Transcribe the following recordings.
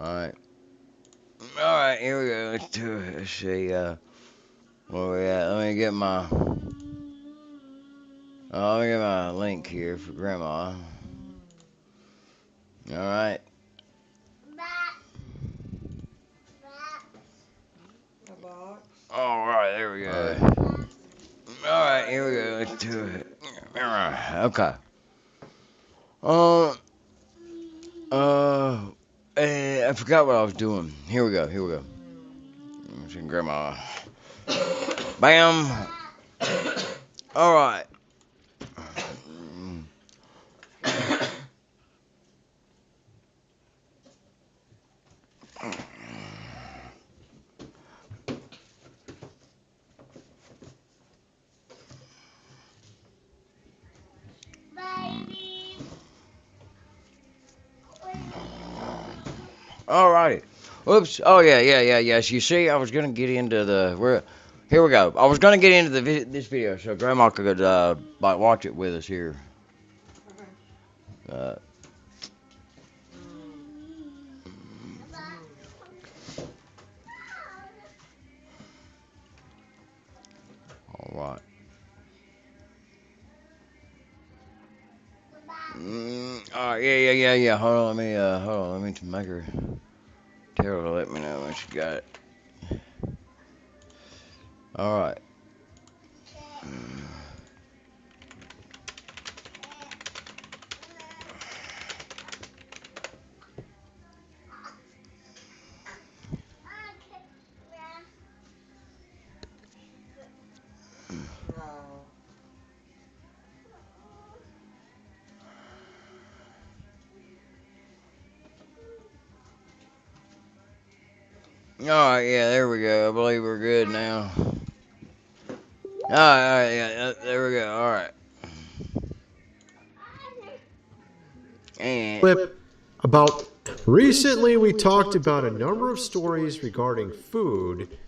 Alright. Alright, here we go. Let's do it. Let's see, where we at? Let me get my link here for Grandma. Alright. Alright, there we go. Alright, here we go. Let's do it. Okay. I forgot what I was doing. Here we go. Let's see, Grandma. Bam. Alright. Alrighty. Oops. Oh yeah. Yes. You see, I was gonna get into the here we go. I was gonna get into this video so Grandma could like watch it with us here. Uh, all right. All right. Yeah. Hold on. Let me make her tell her to let me know when she got it. All right. Alright, yeah, there we go. I believe we're good now. Alright, yeah, there we go. Alright. And Clip about recently we talked about a number of stories regarding food.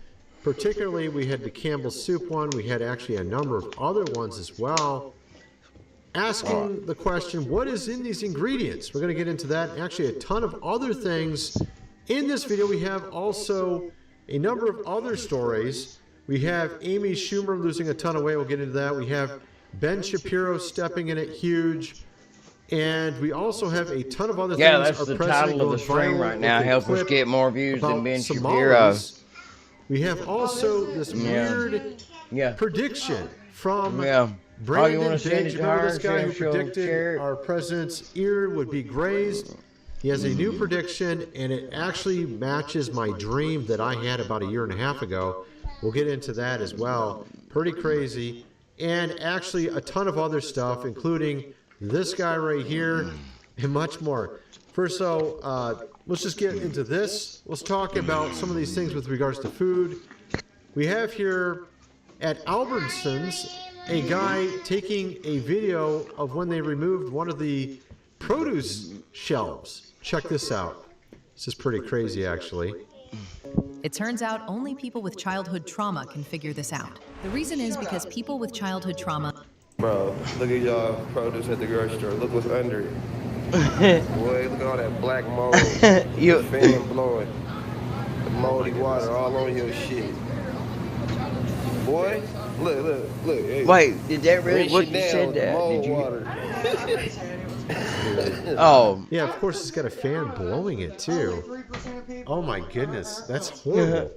Particularly, we had the Campbell soup one. We had actually a number of other ones as well. Asking the question, what is in these ingredients? We're going to get into that. And actually, a ton of other things in this video. We have also a number of other stories. We have Amy Schumer losing a ton of weight. We'll get into that. We have Ben Shapiro stepping in it huge. And we also have a ton of other things. yeah, that's the title of the stream right now. Help us get more views than Ben Shapiro. We have also this weird prediction from Brandon Biggs. Remember this guy who predicted our president's ear would be grazed? He has a new prediction, and it actually matches my dream that I had about a year and a half ago. We'll get into that as well. Pretty crazy. And actually a ton of other stuff, including this guy right here and much more. First, let's just get into this. Let's talk about some of these things with regards to food. We have here at Albertsons a guy taking a video of when they removed one of the produce shelves. Check this out. This is pretty crazy, actually. It turns out only people with childhood trauma can figure this out. The reason is because people with childhood trauma... Bro, look at y'all produce at the grocery store. Look what's under it. Boy, look at all that black mold. The fan blowing. The moldy water all on your shit. Boy, look. Hey. Wait, did that really? What you said that? Did you? Oh. Yeah, of course it's got a fan blowing it too. Oh my goodness, that's horrible.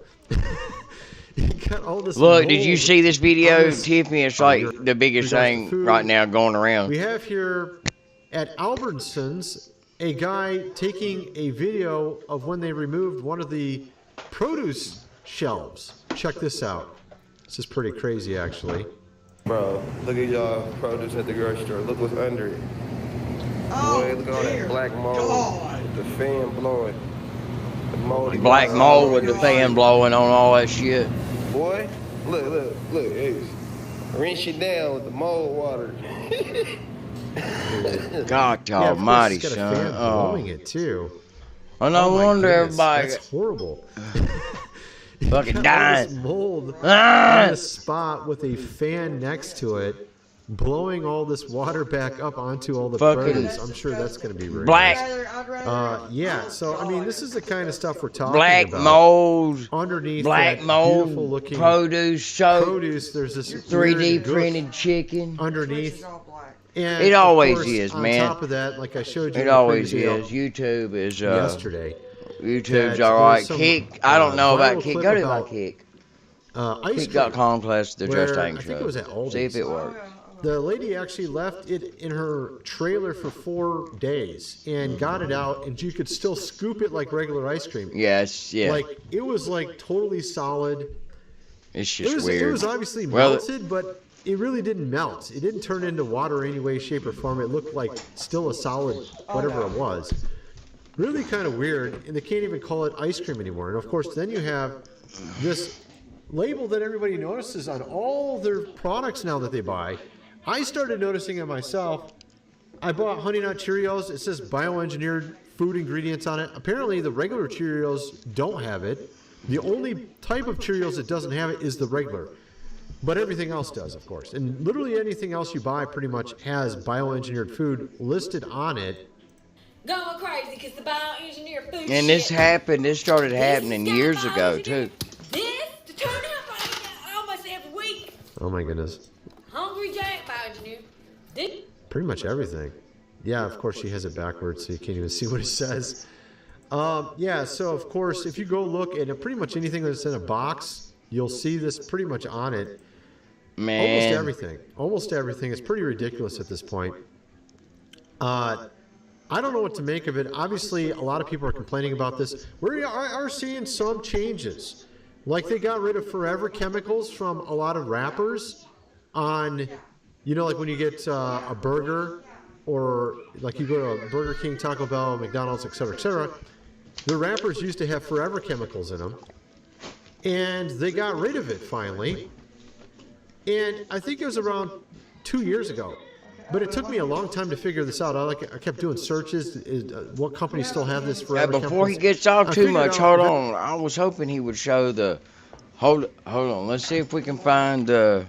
You got all this Look, mold. did you see this video, Tiffany? It's like the biggest thing right now going around. We have here at Albertsons a guy taking a video of when they removed one of the produce shelves. Check this out. This is pretty crazy, actually. Bro, look at y'all produce at the grocery store. Look what's under it. Boy, look at all that black mold. The fan blowing. The moldy Black mold with the fan blowing on all that shit. Boy, look. Hey, rinse it down with the mold water. God almighty, it's got son. a fan blowing it too. Oh, no wonder everybody That's horrible. fucking dying. Mold on the spot with a fan next to it. blowing all this water back up onto all the produce. I'm sure that's going to be very nice. Yeah, so I mean, this is the kind of stuff we're talking black about. Mold, underneath black that mold, beautiful looking produce. There's this 3D printed chicken underneath. And it always course, is, on man. On top of that, like I showed you, it always is. YouTube is yesterday. YouTube's alright. Kick, I don't know about Kick. Go to my Kick. Kick.com plus the Justang Show. I think it was at Aldi's. See if it works. The lady actually left it in her trailer for 4 days and got it out, and you could still scoop it like regular ice cream. Yes, yeah. Like, it was like totally solid. It's just weird. It was obviously melted, but it really didn't melt. It didn't turn into water in any way, shape, or form. It looked like still a solid whatever it was. Really kind of weird, and they can't even call it ice cream anymore. And of course, then you have this label that everybody notices on all their products now that they buy. I started noticing it myself. I bought Honey Nut Cheerios. It says bioengineered food ingredients on it. Apparently, the regular Cheerios don't have it. The only type of Cheerios that doesn't have it is the regular. But everything else does, of course. And literally anything else you buy pretty much has bioengineered food listed on it. Going crazy because the bioengineered food. And this started happening years ago, too. This to turn up like almost every week. Oh my goodness. Hungry Jack bioengineered. Pretty much everything. Yeah, of course she has it backwards so you can't even see what it says. Yeah, so of course if you go look at pretty much anything that's in a box, you'll see this pretty much on it. Man. Almost everything. It's pretty ridiculous at this point. I don't know what to make of it. Obviously, a lot of people are complaining about this. We are seeing some changes. Like they got rid of forever chemicals from a lot of wrappers on, you know, like when you get a burger or like you go to Burger King, Taco Bell, McDonald's, etc., etc. The wrappers used to have forever chemicals in them. And they got rid of it finally. And I think it was around 2 years ago. But it took me a long time to figure this out. I kept doing searches. What companies still have this forever chemicals? Before he gets off too much, hold on. I was hoping he would show the... Hold on. Let's see if we can find the...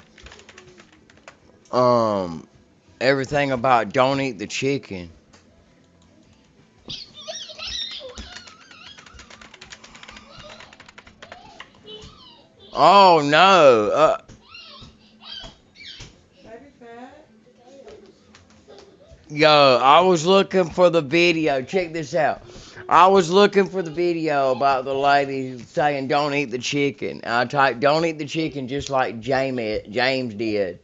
everything about don't eat the chicken. Oh, no. Yo, I was looking for the video. Check this out. I was looking for the video about the lady saying don't eat the chicken. I typed don't eat the chicken just like James did.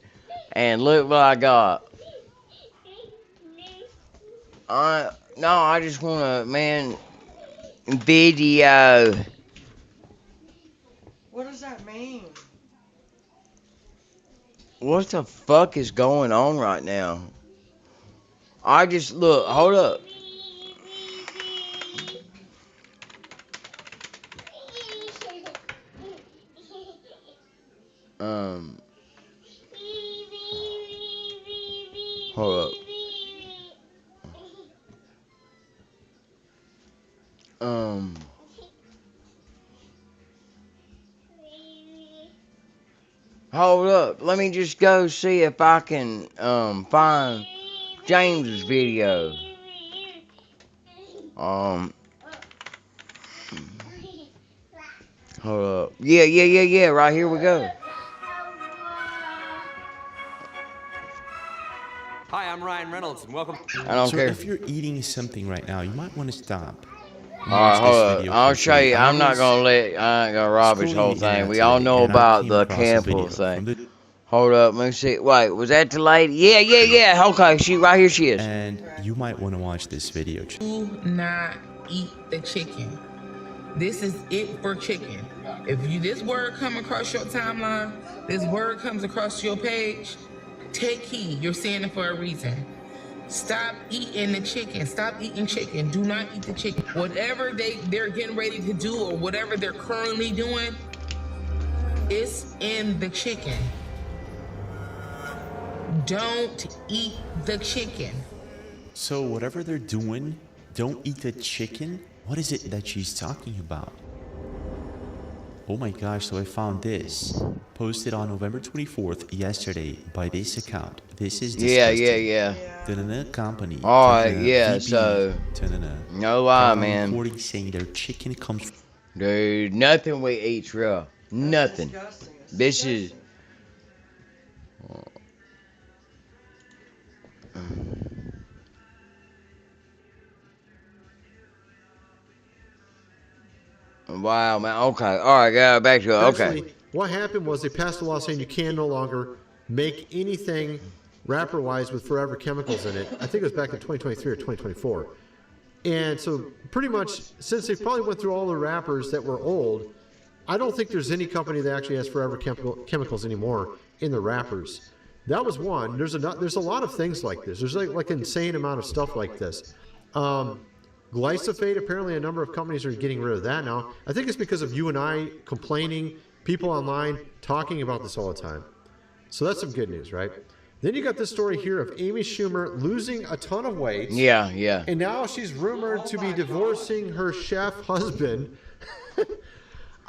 And look what I got. No, I just want to, video. What does that mean? What the fuck is going on right now? I just, look, hold up. Hold up. Hold up. Let me just go see if I can, find James's video. Hold up. Yeah. Right here we go. Hi, I'm Ryan Reynolds, and welcome. I don't care. So if you're eating something right now, you might want to stop. Alright, hold up. I'll show you. I ain't gonna rob his whole thing. We all know about the Campbell thing. Hold up, let me see. Wait, was that the lady? Yeah. Okay, right here she is. And you might want to watch this video. Do not eat the chicken. This is it for chicken. If this word come across your timeline, this word comes across your page, take heed. You're saying it for a reason. Stop eating the chicken. Stop eating chicken. Do not eat the chicken. Whatever they're getting ready to do or whatever they're currently doing, it's in the chicken. Don't eat the chicken. So whatever they're doing, don't eat the chicken? What is it that she's talking about? Oh my gosh, so I found this. Posted on November 24th, yesterday, by this account. This is disgusting. Yeah. Company. Alright, yeah, VP, so. No lie, man. Recording saying their chicken comes. Dude, nothing we eat's real. Nothing. This is. Wow, man. Okay. All right, yeah, back to it. Okay. Actually, what happened was they passed a law saying you can no longer make anything wrapper-wise with forever chemicals in it. I think it was back in 2023 or 2024. And so pretty much, since they probably went through all the wrappers that were old, I don't think there's any company that actually has forever chemicals anymore in the wrappers. That was one. There's a lot of things like this. There's like an insane amount of stuff like this. Glyphosate, apparently a number of companies are getting rid of that now. I think it's because of you and I complaining, people online talking about this all the time. So that's some good news, right? Then you got this story here of Amy Schumer losing a ton of weight. Yeah. And now she's rumored to be divorcing her chef husband.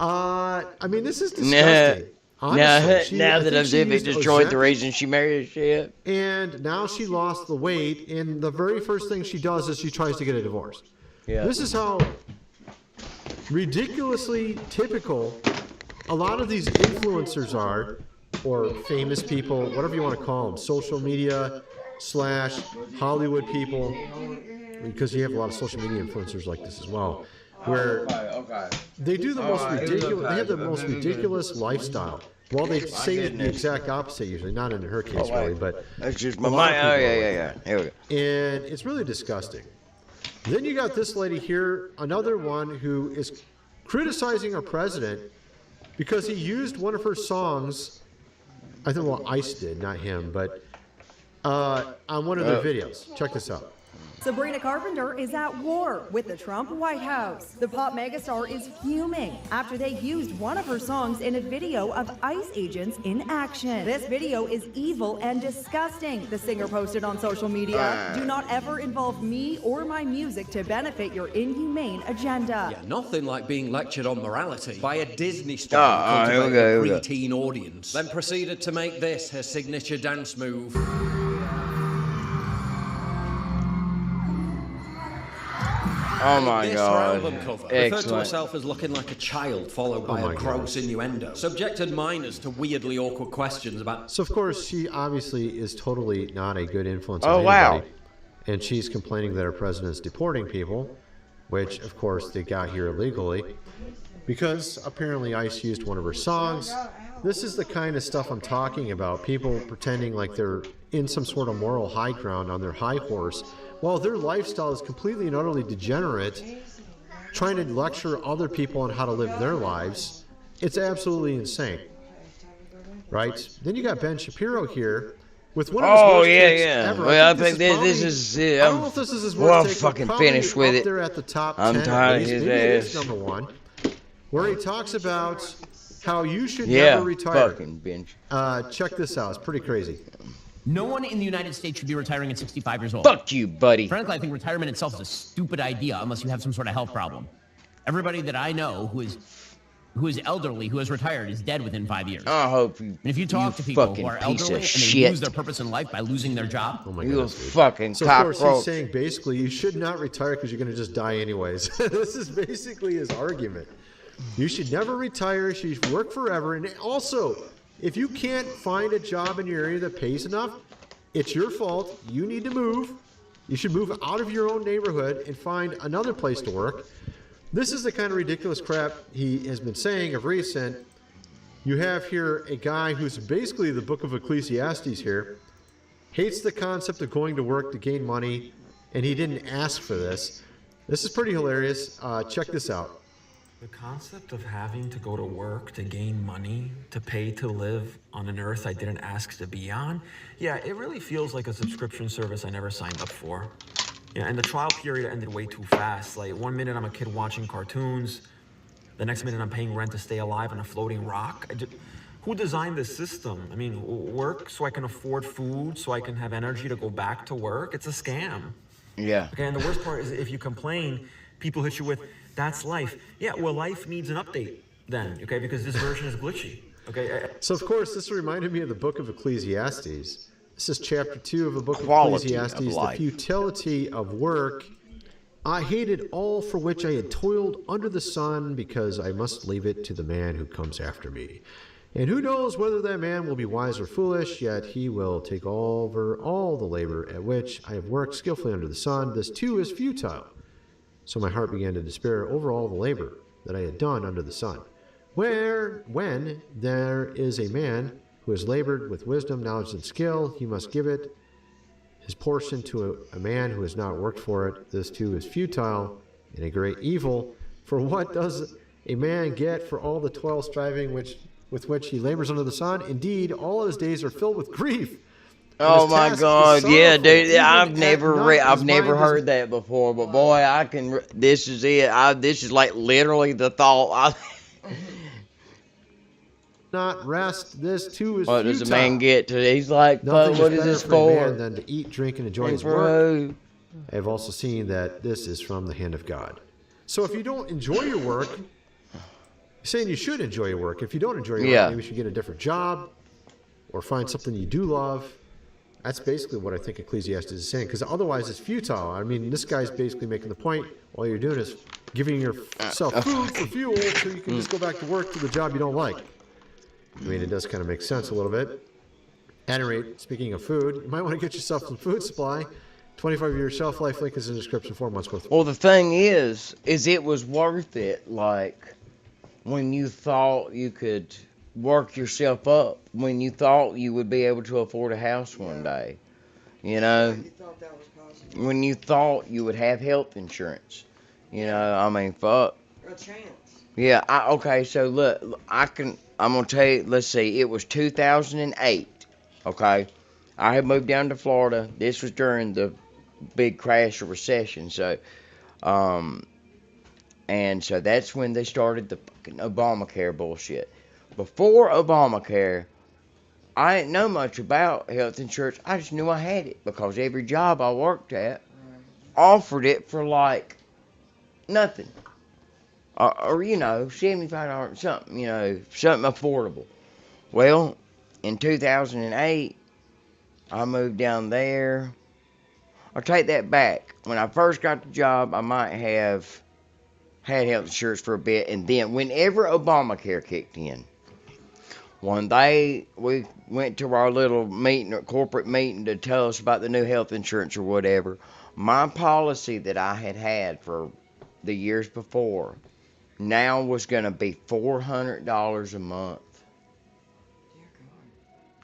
I mean, this is disgusting. Honestly, now that Ozempic destroyed the reason she married a chef. And now she lost the weight, and the very first thing she does is she tries to get a divorce. Yeah. This is how ridiculously typical a lot of these influencers are, or famous people, whatever you want to call them, social media / Hollywood people, because you have a lot of social media influencers like this as well, where they do the most ridiculous, they have the most ridiculous lifestyle. Well, they say the exact opposite usually, not in her case really, but that's just my mind. Oh yeah. Here we go. And it's really disgusting. Then you got this lady here, another one who is criticizing our president because he used one of her songs. I think, well, Ice did, not him, but on one of their videos. Check this out. Sabrina Carpenter is at war with the Trump White House. The pop megastar is fuming after they used one of her songs in a video of ICE agents in action. This video is evil and disgusting, the singer posted on social media. Do not ever involve me or my music to benefit your inhumane agenda. Yeah, nothing like being lectured on morality by a Disney star who cultivated a preteen audience. Then proceeded to make this her signature dance move. Oh my God. Referred to herself as looking like a child, followed by a gross innuendo. Subjected minors to weirdly awkward questions about. So, of course, she obviously is totally not a good influence on anybody. And she's complaining that our president is deporting people, which, of course, they got here illegally, because apparently ICE used one of her songs. This is the kind of stuff I'm talking about. People pretending like they're in some sort of moral high ground on their high horse, while their lifestyle is completely and utterly degenerate, trying to lecture other people on how to live their lives. It's absolutely insane, right? Then you got Ben Shapiro here with one of his worst takes ever. Well, I think this is I don't know if this is his worst take, fucking probably finished with up it. there at the top 10. I'm tired of his Maybe it ass. is number one, where he talks about how you should never retire. Fucking bench. Check this out. It's pretty crazy. No one in the United States should be retiring at 65 years old. Fuck you, buddy. Frankly, I think retirement itself is a stupid idea unless you have some sort of health problem. Everybody that I know who is elderly, who has retired, is dead within 5 years. I hope you. And if you talk to people who are elderly and they lose their purpose in life by losing their job, oh my you goodness, fucking so cockroach. of course he's saying basically you should not retire because you're going to just die anyways. This is basically his argument. You should never retire. You should work forever. And also, if you can't find a job in your area that pays enough, it's your fault. You need to move. You should move out of your own neighborhood and find another place to work. This is the kind of ridiculous crap he has been saying of recent. You have here a guy who's basically the book of Ecclesiastes here, hates the concept of going to work to gain money, and he didn't ask for this. This is pretty hilarious. Check this out. The concept of having to go to work to gain money, to pay to live on an earth I didn't ask to be on, yeah, it really feels like a subscription service I never signed up for. Yeah, and the trial period ended way too fast. Like, 1 minute I'm a kid watching cartoons, the next minute I'm paying rent to stay alive on a floating rock. Who designed this system? I mean, work so I can afford food, so I can have energy to go back to work? It's a scam. Yeah. Okay, and the worst part is if you complain, people hit you with, that's life. Yeah, well, life needs an update. then, okay? Because this version is glitchy, okay? So, of course, this reminded me of the book of Ecclesiastes. This is chapter 2 of the book of Ecclesiastes, the futility of work. I hated all for which I had toiled under the sun, because I must leave it to the man who comes after me. And who knows whether that man will be wise or foolish, yet he will take over all the labor at which I have worked skillfully under the sun. This too is futile. So my heart began to despair over all the labor that I had done under the sun. When there is a man who has labored with wisdom, knowledge, and skill, he must give it his portion to a man who has not worked for it. This too is futile and a great evil. For what does a man get for all the toil striving with which he labors under the sun? Indeed, all of his days are filled with grief. Oh my God, yeah, dude, I've never heard that before, but boy, this is it. This is like literally the thought. Not rest. This too is what futile. Does a man get to? He's like, what is this for? Than to eat, drink, and enjoy his work. I have also seen that this is from the hand of God. So if you don't enjoy your work, you're saying you should enjoy your work. If you don't enjoy your work, maybe you should get a different job or find something you do love. That's basically what I think Ecclesiastes is saying, because otherwise it's futile. I mean, this guy's basically making the point, all you're doing is giving yourself food for fuel so you can just go back to work to the job you don't like. I mean, it does kind of make sense a little bit. At any rate, speaking of food, you might want to get yourself some food supply. 25-year shelf life link is in the description, 4 months worth. Well, the thing is it was worth it, like, when you thought you could work yourself up, when you thought you would be able to afford a house one day, you know, when you thought you would have health insurance, you know, I mean, fuck. A chance. Yeah, okay, so look, I'm going to tell you, let's see, it was 2008, okay? I had moved down to Florida. This was during the big crash or recession, so, and so that's when they started the fucking Obamacare bullshit. Before Obamacare, I didn't know much about health insurance. I just knew I had it because every job I worked at offered it for like nothing. Or you know, $75 something, you know, something affordable. Well, in 2008, I moved down there. I'll take that back. When I first got the job, I might have had health insurance for a bit, and then whenever Obamacare kicked in, one day we went to our little meeting, or corporate meeting, to tell us about the new health insurance or whatever. My policy that I had had for the years before now was going to be $400 a month.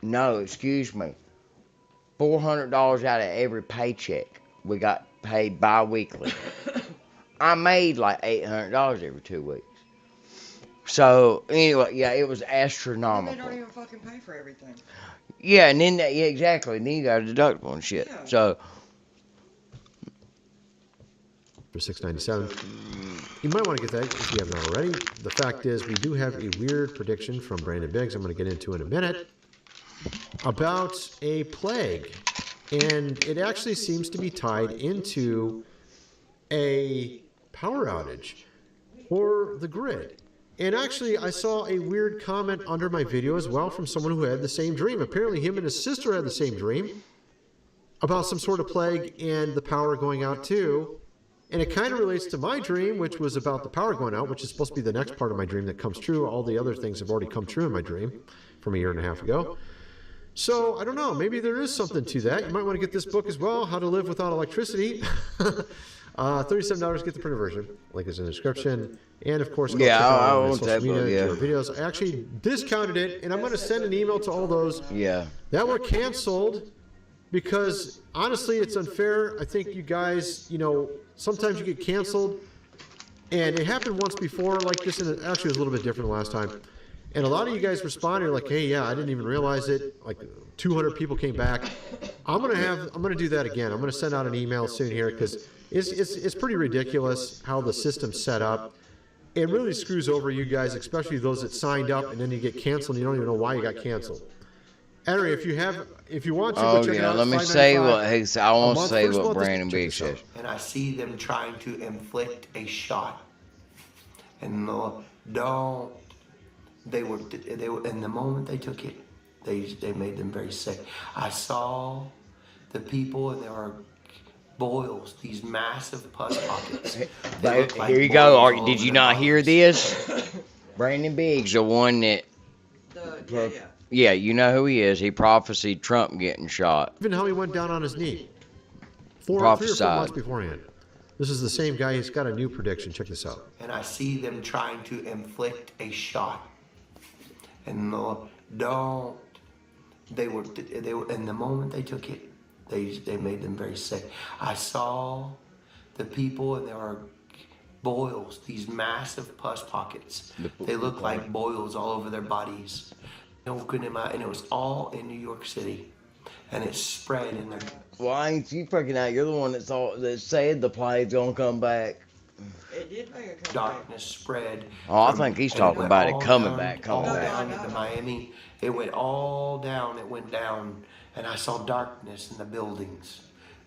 No, excuse me. $400 out of every paycheck. We got paid bi-weekly. I made like $800 every 2 weeks. So, anyway, yeah, it was astronomical. They don't even fucking pay for everything. Yeah, and then, yeah, exactly. And then you got a deductible and shit. Yeah. So, for $697. You might want to get that if you haven't already. The fact is, we do have a weird prediction from Brandon Biggs, I'm going to get into in a minute, about a plague. And it actually seems to be tied into a power outage or the grid. And actually, I saw a weird comment under my video as well from someone who had the same dream. Apparently, him and his sister had the same dream about some sort of plague and the power going out too. And it kind of relates to my dream, which was about the power going out, which is supposed to be the next part of my dream that comes true. All the other things have already come true in my dream from a year and a half ago. So, I don't know. Maybe there is something to that. You might want to get this book as well, How to Live Without Electricity. $37, get the printed version. Link is in the description. And, of course, I on my want social that media, book, videos. I actually discounted it, and I'm going to send an email to all those that were canceled because, honestly, it's unfair. I think you guys, you know, sometimes you get canceled, and it happened once before like this, and it actually was a little bit different last time. And a lot of you guys responded like, hey, yeah, I didn't even realize it. Like 200 people came back. I'm gonna do that again. I'm gonna send out an email soon here because it's pretty ridiculous how the system's set up. It really screws over you guys, especially those that signed up and then you get canceled and you don't even know why you got canceled. Henry, if you want to, go check it out. Let me say what I want to say what Brandon Biggs says. And I see them trying to inflict a shot. And don't and the moment they took it, they made them very sick. I saw the people, and there are boils, these massive pus pockets. But here you go. Did you not hear this? Brandon Biggs, the one that. Yeah, you know who he is. He prophesied Trump getting shot. Even how he went down on his knee. 3 or 4 months beforehand. This is the same guy. He's got a new prediction. Check this out. And I see them trying to inflict a shot. And don't. They were, and the moment they took it, they made them very sick. I saw the people, and there are boils, these massive pus pockets. They look like boils all over their bodies. And it was all in New York City, and it spread in there. Why ain't you freaking out? You're the one that said the plague's gonna come back. It did make a comeback. Darkness spread. Oh, I think he's talking about it coming back. All down into Miami. It went all down. It went down, and I saw darkness in the buildings.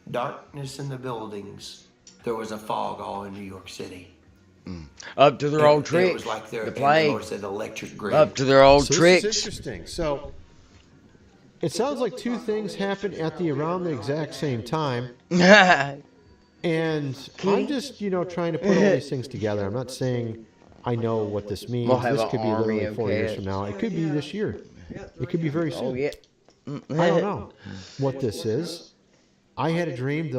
Darkness in the buildings. There was a fog all in New York City. Up to their old tricks. It was like the plague. Electric grid. Up to their old tricks. This is interesting. So it sounds like 2 things happened at around the exact same time. And I'm just, trying to put all these things together. I'm not saying I know what this means. This could be literally 4 years from now. It could be this year. It could be very soon. Oh, yeah. I don't know what this is. I had a dream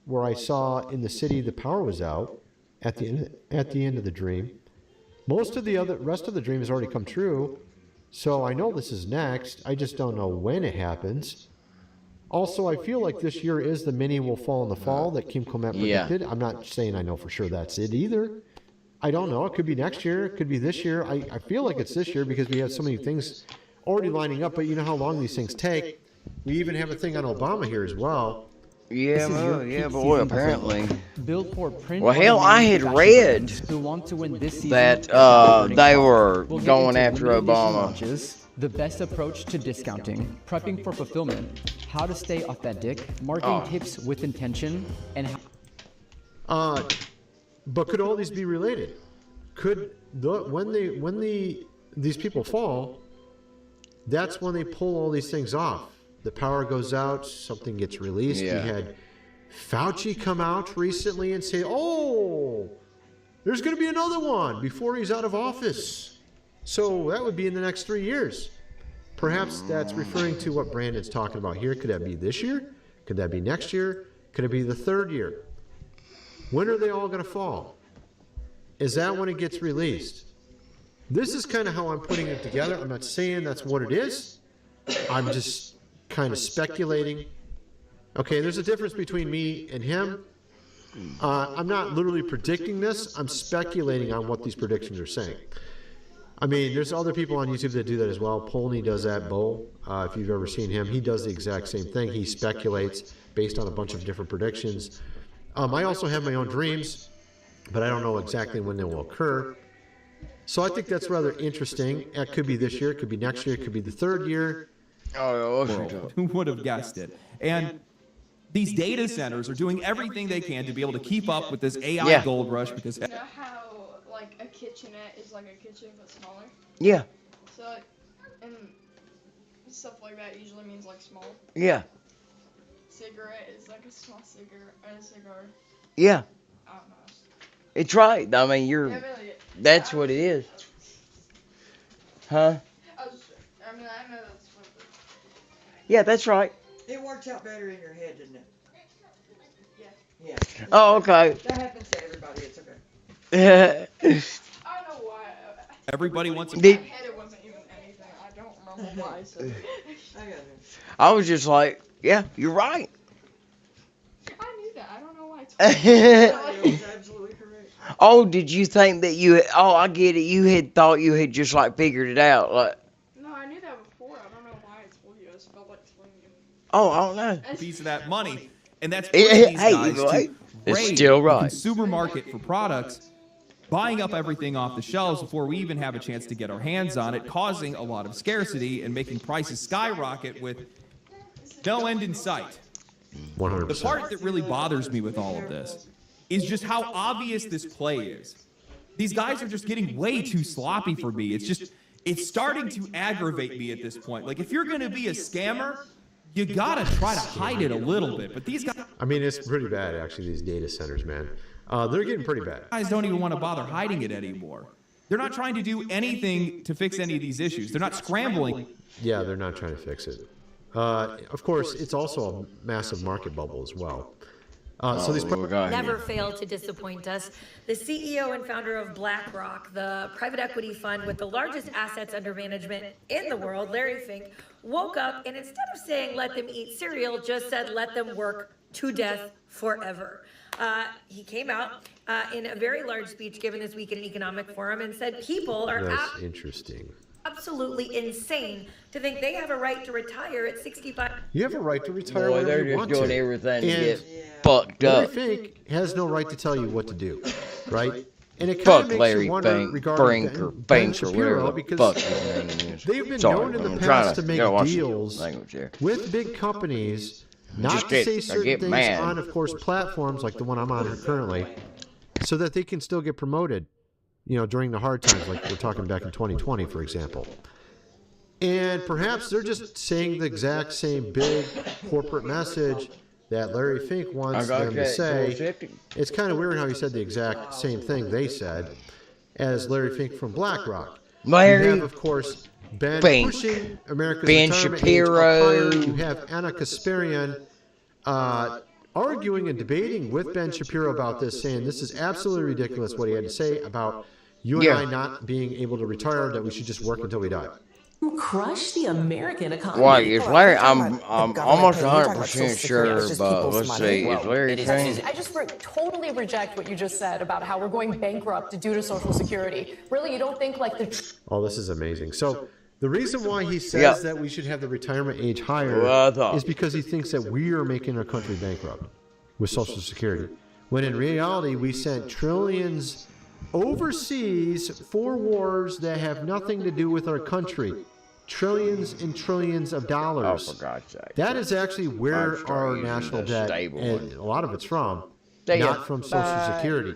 where I saw in the city the power was out at the end of the dream. Most of the rest of the dream has already come true. So I know this is next. I just don't know when it happens. Also, I feel like this year is the mini will fall in the fall that Kim Clement predicted. I'm not saying I know for sure that's it either. I don't know. It could be next year. It could be this year. I feel like it's this year because we have so many things already lining up. But you know how long these things take. We even have a thing on Obama here as well. Yeah, boy, apparently. Well, hell, I had read that they were going after Obama. The best approach to discounting, prepping for fulfillment, how to stay authentic, marketing tips with intention, and how... But could all these be related? Could when these people fall, that's when they pull all these things off. The power goes out, something gets released. Yeah. We had Fauci come out recently and say, "Oh, there's going to be another one before he's out of office." So that would be in the next 3 years. Perhaps that's referring to what Brandon's talking about here. Could that be this year? Could that be next year? Could it be the 3rd year? When are they all going to fall? Is that when it gets released? This is kind of how I'm putting it together. I'm not saying that's what it is. I'm just kind of speculating. Okay, there's a difference between me and him. I'm not literally predicting this. I'm speculating on what these predictions are saying. I mean, there's other people on YouTube that do that as well. Polney does that, Bo. If you've ever seen him, he does the exact same thing. He speculates based on a bunch of different predictions. I also have my own dreams, but I don't know exactly when they will occur. So I think that's rather interesting. It could be this year, it could be next year, it could be the 3rd year. Who would have guessed it? And these data centers are doing everything they can to be able to keep up with this AI gold rush because... You know how, like, a kitchenette is like a kitchen but smaller? Yeah. So, and stuff like that usually means, like, small. Yeah. Cigarette is like a small cigar. Yeah. I don't know. It's right. I mean, that's what it is. Huh? I know that's what it is. Yeah, that's right. It works out better in your head, doesn't it? Yeah. Yeah. Oh, okay. That happens to everybody. It's okay. I don't know why. Everybody wants to... My head, it wasn't even anything. I don't remember why. So. I got it. I was just like, yeah, you're right. I knew that. I don't know why I told you. Absolutely correct. Oh, did you think that you... Oh, I get it. You had thought you had just, like, figured it out. Like... No, I knew that before. I don't know why I told you. I just felt like telling you. Oh, I don't know. Piece of that money. And that's these guys to it's still right. The consumer market for products, buying up everything off the shelves before we even have a chance to get our hands on it, causing a lot of scarcity and making prices skyrocket with no end in sight. 100%. The part that really bothers me with all of this is just how obvious this play is. These guys are just getting way too sloppy for me. it's starting to aggravate me at this point. Like, if you're going to be a scammer, you got to try to hide it a little bit. But these guys... I mean, it's pretty bad, actually, these data centers, man. They're getting pretty bad. Guys don't even want to bother hiding it anymore. They're not trying to do anything to fix any of these issues. They're not scrambling. Yeah, they're not trying to fix it. Of course, it's also a massive market bubble as well. So these never fail to disappoint us. The CEO and founder of BlackRock, the private equity fund with the largest assets under management in the world, Larry Fink, woke up and instead of saying let them eat cereal, just said let them work to death forever. He came out in a very large speech given this week at an economic forum and said people are That's interesting. absolutely insane to think they have a right to retire at 65. You have a right to retire Boy, whenever they're you just want doing to. everything to And get fucked Larry up. Fink has no right to tell you what to do, right? And it kind Fuck of makes Larry you wonder Fink, regarding Brink, or Ben Bank, or Shapiro, whatever the because fuck his name is. they've been Sorry, known in I'm the trying past to make gotta watch deals the language here. with big companies, not Just to say I certain get things mad. on, of course, platforms like the one I'm on currently, so that they can still get promoted, you know, during the hard times, like we're talking back in 2020, for example. And perhaps they're just saying the exact same big corporate message that Larry Fink wants them to say. It's kind of weird how he said the exact same thing they said as Larry Fink from BlackRock. Larry You have, of course, Ben Fink. pushing America's Ben retirement Shapiro. age up higher. You have Anna Kasparian arguing and debating with Ben Shapiro about this, saying this is absolutely ridiculous what he had to say about you and I not being able to retire, that we should just work until we die. Crush the American economy. Why is Larry? I'm almost 100% sure, but let's see. Is Larry Fink? I just totally reject what you just said about how we're going bankrupt due to Social Security. Really, you don't think like the... Oh, this is amazing. So the reason why he says that we should have the retirement age higher is because he thinks that we are making our country bankrupt with Social Security. When in reality, we sent trillions overseas for wars that have nothing to do with our country. Trillions and trillions of dollars. Oh, for God's sake. That is actually where our national debt, and a lot of it's from, not from Social Security.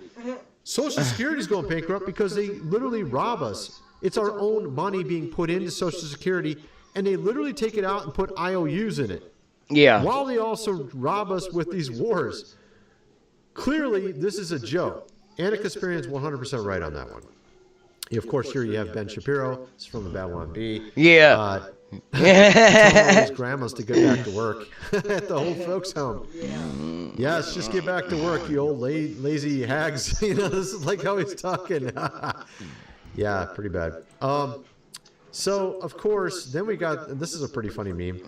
Social Security is going bankrupt because they literally rob us. It's our own money being put into Social Security, and they literally take it out and put IOUs in it. Yeah. While they also rob us with these wars. Clearly, this is a joke. Anna Kasparian's 100% right on that one. Of course, here you have Ben Shapiro. It's from the Babylon Bee. Yeah. Telling all his grandmas to get back to work at the old folks' home. Yes, just get back to work, you old lazy hags. You know, this is like how he's talking. Yeah, pretty bad. So, of course, then we got, this is a pretty funny meme.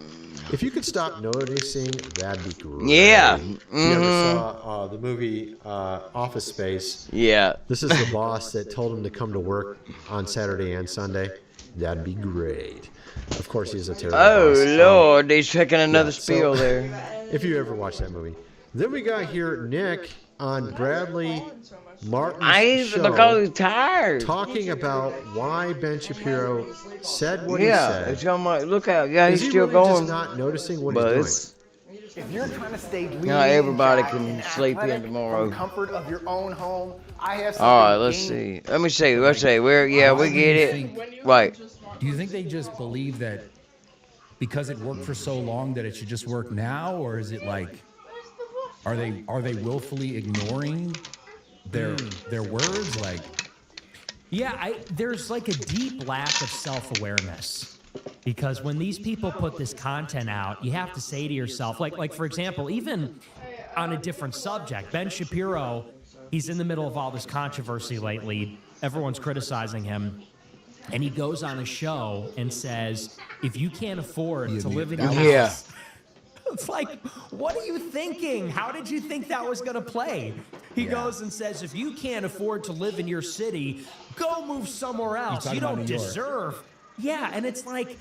If you could stop noticing, that'd be great. Yeah. If you ever saw the movie Office Space? Yeah. This is the boss that told him to come to work on Saturday and Sunday. That'd be great. Of course, he's a terrible boss. Oh, Lord, he's taking another spiel there. If you ever watch that movie. Then we got here Nick on Bradley Martin's show, because he's tired. talking about why Ben Shapiro said what Yeah, he said. it's on my lookout. Yeah, Is he's he still really going. just not noticing what But he's doing? If you're trying to stay lean, Now everybody jacked, can and sleep in athletic tomorrow. from the comfort of your own home, I have something. All right, let's see. Let me see. Let's see. We're we get it. Right. Do you think they just believe that because it worked for so long that it should just work now, or is it like, are they willfully ignoring their words? Like, yeah, there's like a deep lack of self-awareness, because when these people put this content out, you have to say to yourself, like for example, even on a different subject, Ben Shapiro, he's in the middle of all this controversy lately. Everyone's criticizing him. And he goes on a show and says, if you can't afford to live in your house, it's like, what are you thinking? How did you think that was going to play? He goes and says, if you can't afford to live in your city, go move somewhere else. You don't deserve. Yeah, and it's like,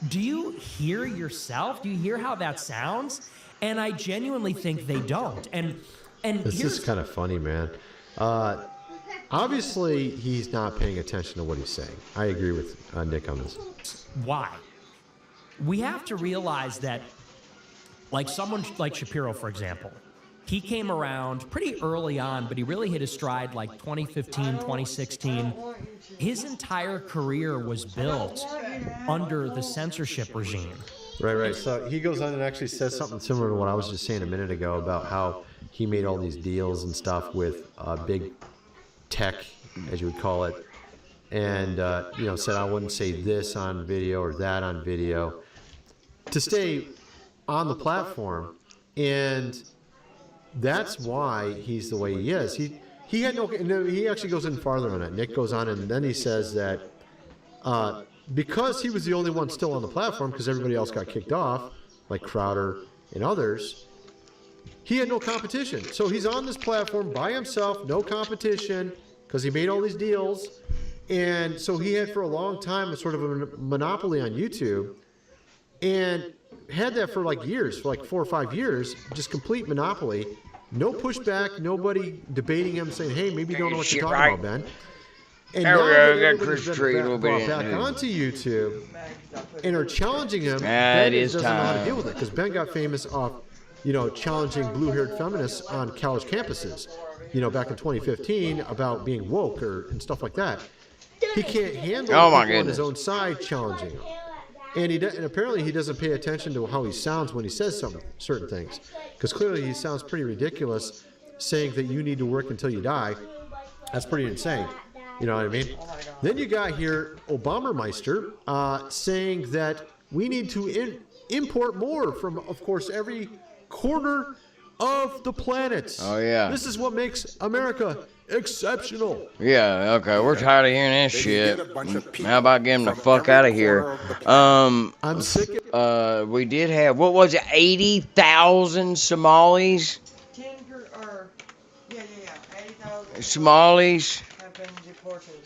do you hear yourself? Do you hear how that sounds? And I genuinely think they don't. And This is kind of funny, man. Obviously, he's not paying attention to what he's saying. I agree with Nick on this. Why? We have to realize that, like someone like Shapiro, for example, he came around pretty early on, but he really hit his stride like 2015, 2016. His entire career was built under the censorship regime. Right. So he goes on and actually says something similar to what I was just saying a minute ago about how he made all these deals and stuff with big tech, as you would call it, and said I wouldn't say this on video or that on video to stay on the platform, and that's why he's the way he is. He had no. He actually goes in farther on it. Nick goes on and then he says that because he was the only one still on the platform, because everybody else got kicked off, like Crowder and others, he had no competition. So he's on this platform by himself, no competition, because he made all these deals, and so he had for a long time a sort of a monopoly on YouTube, and had that for like years, for like 4 or 5 years, just complete monopoly. No pushback, nobody debating him, saying, hey, maybe you don't know what you're talking about, Ben. And now that everybody's been brought back onto YouTube and are challenging him, Ben doesn't know how to deal with it, because Ben got famous off, challenging blue-haired feminists on college campuses, back in 2015 about being woke and stuff like that. He can't handle people on his own side challenging him. And apparently he doesn't pay attention to how he sounds when he says certain things, because clearly he sounds pretty ridiculous saying that you need to work until you die. That's pretty insane. You know what I mean? Then you got here Obamermeister saying that we need to import more from, of course, every corner of the planet. Oh, yeah. This is what makes America exceptional. Yeah, okay, we're tired of hearing this shit. How about getting the fuck out of here? I'm sick of we did have, what was it, 80,000 Somalis? 80,000 Somalis have been deported.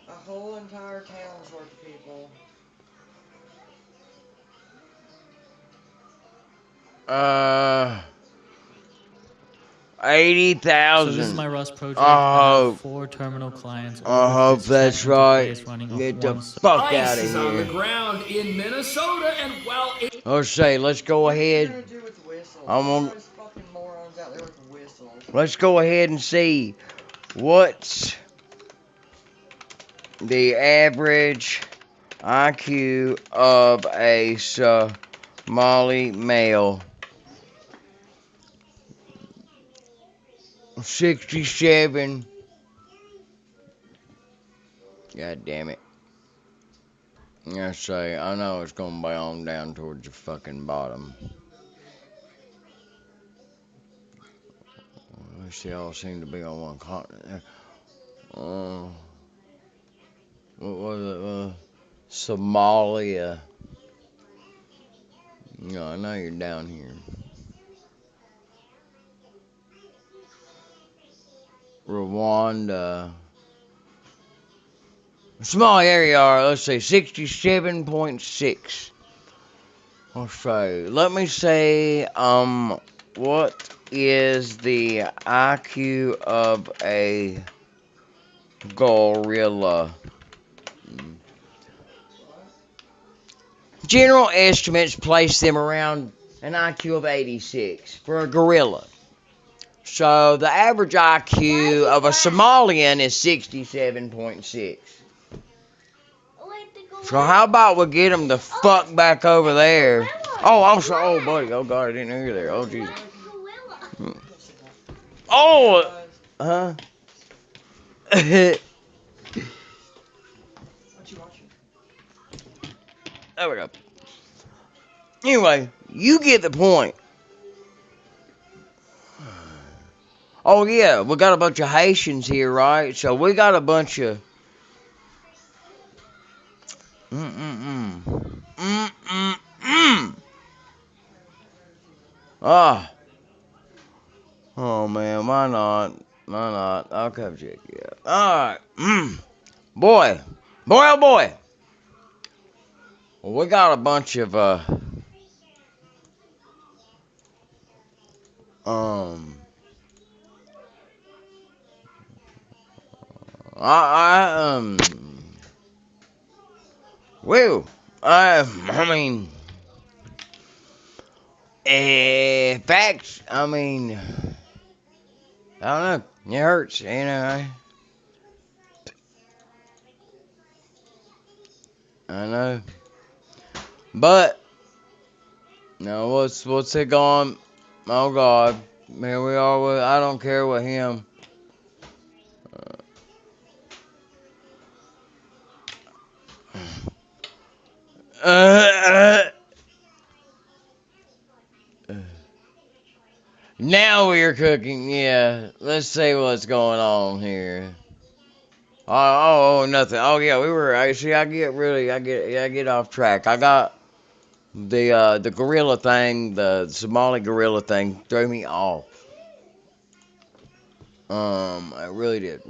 A whole entire town's worth of people. 80,000. So this is my Rust project. I have 4 terminal clients. I hope that's right. Get the fuck out of Ice is on the here. ground in Minnesota, and well, Let's go ahead. Let's go ahead and see what's the average IQ of a Somali male. 67. God damn it. I know it's gonna be on down towards the fucking bottom. They all seem to be on one continent. What was it? Somalia. I know you're down here. Rwanda. Small area, let's say 67.6. Okay, let me say, what is the IQ of a gorilla? General estimates place them around an IQ of 86 for a gorilla. So the average IQ of a Somalian is 67.6. So how about we get him the fuck back over there? Oh, I'm sorry. Oh, buddy. Oh, God, I didn't hear you there. Oh, Jesus. Oh, huh? There we go. Anyway, you get the point. Oh, yeah, we got a bunch of Haitians here, right? So we got a bunch of... Ah. Oh, man, why not? Why not? I'll come check you out. Alright. Boy. Boy, oh, boy. Well, we got a bunch of, well, I mean, Facts. I mean, I don't know. It hurts, you know. I know. But, no, what's it going? Oh, God. Here we are with, I don't care with him. Now we are cooking, yeah. Let's see what's going on here. Oh, nothing. Oh, yeah, we were, I get off track. I got the gorilla thing, the Somali gorilla thing threw me off. I really did.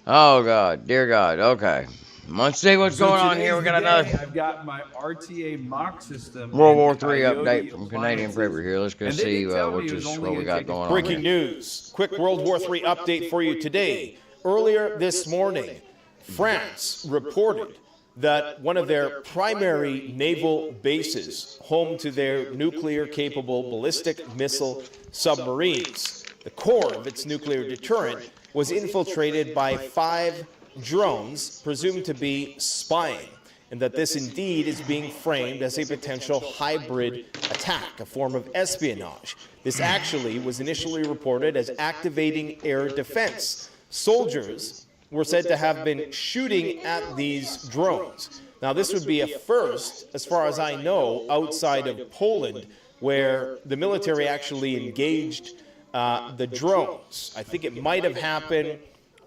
Oh, God, dear God, okay. Let's see what's going on here. We got another I've got my RTA mock system. World War III update from Canadian Prepper here. Let's go see what we got going on. Breaking news. Quick World War III update for you today. Earlier this morning, France reported that one of their primary naval bases, home to their nuclear-capable ballistic missile submarines, the core of its nuclear deterrent, was infiltrated by 5 drones presumed to be spying, and that this indeed is being framed as a potential hybrid attack, a form of espionage. This actually was initially reported as activating air defense. Soldiers were said to have been shooting at these drones. Now, this would be a first, as far as I know, outside of Poland, where the military actually engaged the drones. I think it might have happened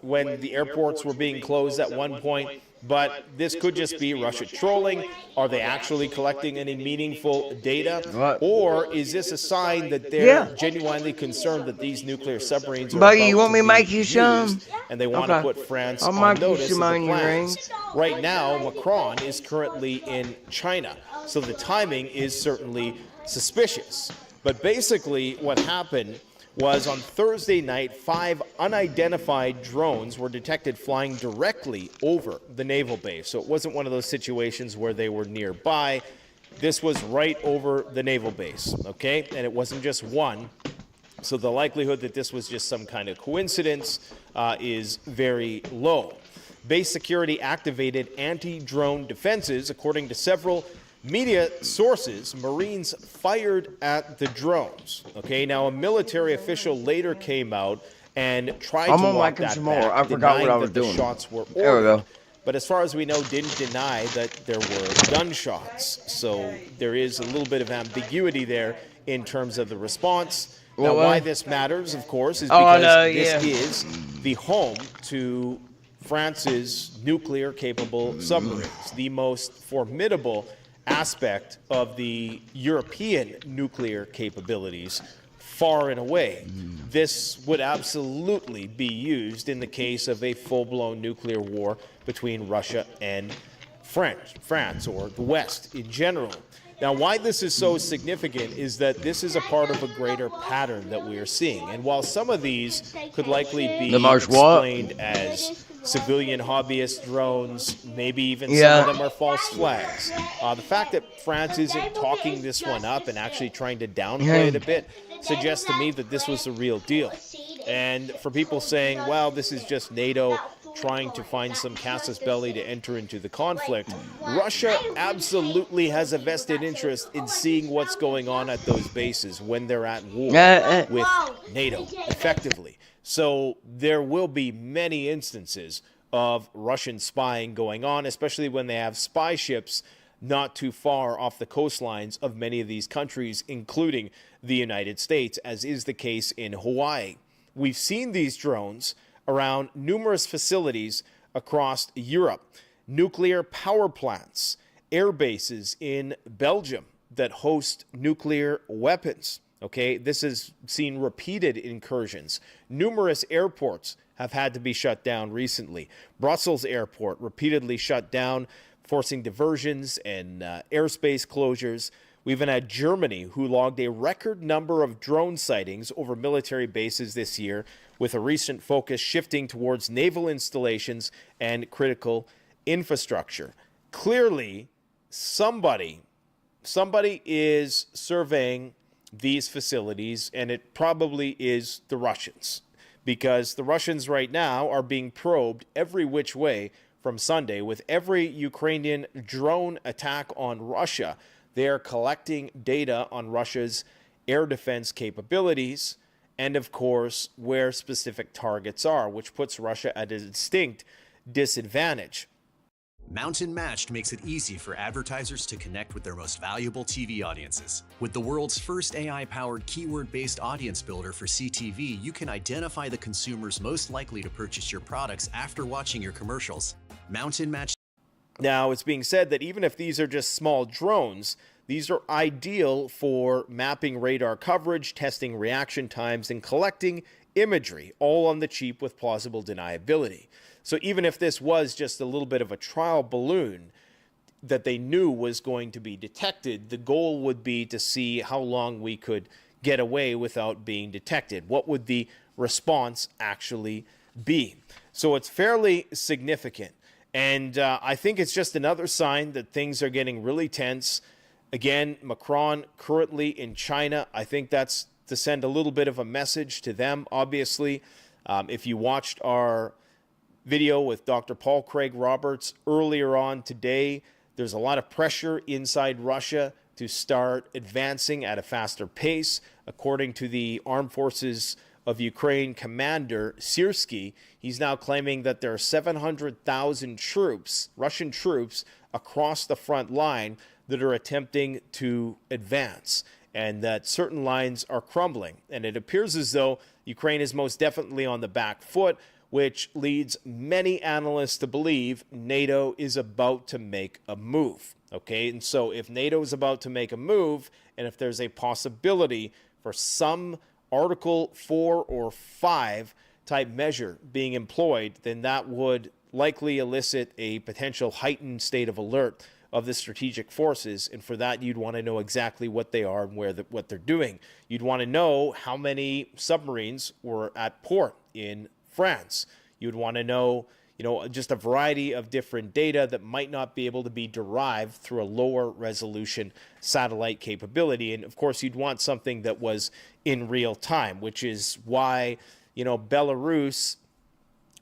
when the airports were being closed at one point, but this could just be Russia trolling. Are they actually collecting any meaningful data? What? Or is this a sign that they're genuinely concerned that these nuclear submarines are Buddy, about you want me to make you used, some? and they want to put France I'll on make you notice of some the onion plans? rings. Right now, Macron is currently in China, so the timing is certainly suspicious. But basically, what happened was on Thursday night, 5 unidentified drones were detected flying directly over the naval base. So it wasn't one of those situations where they were nearby. This was right over the naval base, okay? And it wasn't just one. So the likelihood that this was just some kind of coincidence is very low. Base security activated anti-drone defenses, according to several media sources. Marines fired at the drones. Okay, now a military official later came out and tried to walk that back, I forgot what I was denying that the doing. shots were ordered. There we go. But as far as we know, didn't deny that there were gunshots. So there is a little bit of ambiguity there in terms of the response. Now, why this matters, of course, is because this is the home to France's nuclear-capable submarines, the most formidable aspect of the European nuclear capabilities, far and away. This would absolutely be used in the case of a full-blown nuclear war between Russia and France, or the West in general. Now, why this is so significant is that this is a part of a greater pattern that we are seeing. And while some of these could likely be explained as civilian hobbyist drones, maybe even some of them are false flags, the fact that France isn't talking this one up and actually trying to downplay it a bit suggests to me that this was the real deal. And for people saying, well, this is just NATO trying to find some casus belli to enter into the conflict, Russia absolutely has a vested interest in seeing what's going on at those bases when they're at war with NATO, effectively. So there will be many instances of Russian spying going on, especially when they have spy ships not too far off the coastlines of many of these countries, including the United States, as is the case in Hawaii. We've seen these drones around numerous facilities across Europe, nuclear power plants, air bases in Belgium that host nuclear weapons. Okay, this has seen repeated incursions. Numerous airports have had to be shut down recently. Brussels airport repeatedly shut down, forcing diversions and airspace closures. We even had Germany, who logged a record number of drone sightings over military bases this year, with a recent focus shifting towards naval installations and critical infrastructure. Clearly, somebody somebody is surveying these facilities, and it probably is the Russians, because the Russians right now are being probed every which way from Sunday. With every Ukrainian drone attack on Russia, they are collecting data on Russia's air defense capabilities and, of course, where specific targets are, which puts Russia at a distinct disadvantage. Mountain Matched makes it easy for advertisers to connect with their most valuable TV audiences. With the world's first AI-powered keyword-based audience builder for CTV, you can identify the consumers most likely to purchase your products after watching your commercials. Mountain Matched. Now, it's being said that even if these are just small drones, these are ideal for mapping radar coverage, testing reaction times, and collecting imagery, all on the cheap with plausible deniability. So even if this was just a little bit of a trial balloon that they knew was going to be detected, the goal would be to see how long we could get away without being detected. What would the response actually be? So it's fairly significant. And I think it's just another sign that things are getting really tense. Again, Macron currently in China. I think that's to send a little bit of a message to them, obviously. If you watched our video with Dr. Paul Craig Roberts earlier on today, there's a lot of pressure inside Russia to start advancing at a faster pace. According to the Armed Forces of Ukraine commander Syrskyi, he's now claiming that there are 700,000 troops, Russian troops, across the front line that are attempting to advance, and that certain lines are crumbling. And it appears as though Ukraine is most definitely on the back foot, which leads many analysts to believe NATO is about to make a move. Okay, and so if NATO is about to make a move, and if there's a possibility for some Article 4 or 5 type measure being employed, then that would likely elicit a potential heightened state of alert of the strategic forces. And for that, you'd want to know exactly what they are and what they're doing. You'd want to know how many submarines were at port in France. You'd want to know, just a variety of different data that might not be able to be derived through a lower resolution satellite capability. And of course, you'd want something that was in real time, which is why, Belarus,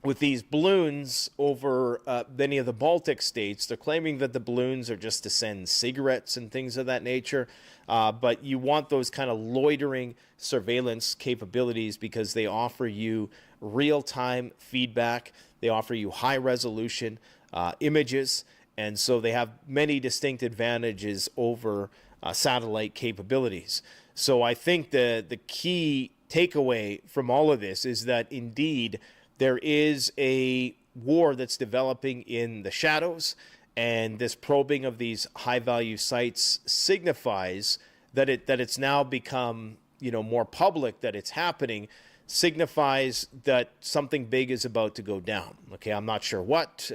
with these balloons over many of the Baltic states, they're claiming that the balloons are just to send cigarettes and things of that nature. But you want those kind of loitering surveillance capabilities because they offer you real-time feedback. They offer you high-resolution images. And so they have many distinct advantages over satellite capabilities. So I think the key takeaway from all of this is that indeed there is a war that's developing in the shadows, and this probing of these high-value sites signifies that it's now become, more public, that it's happening, signifies that something big is about to go down. Okay, I'm not sure what,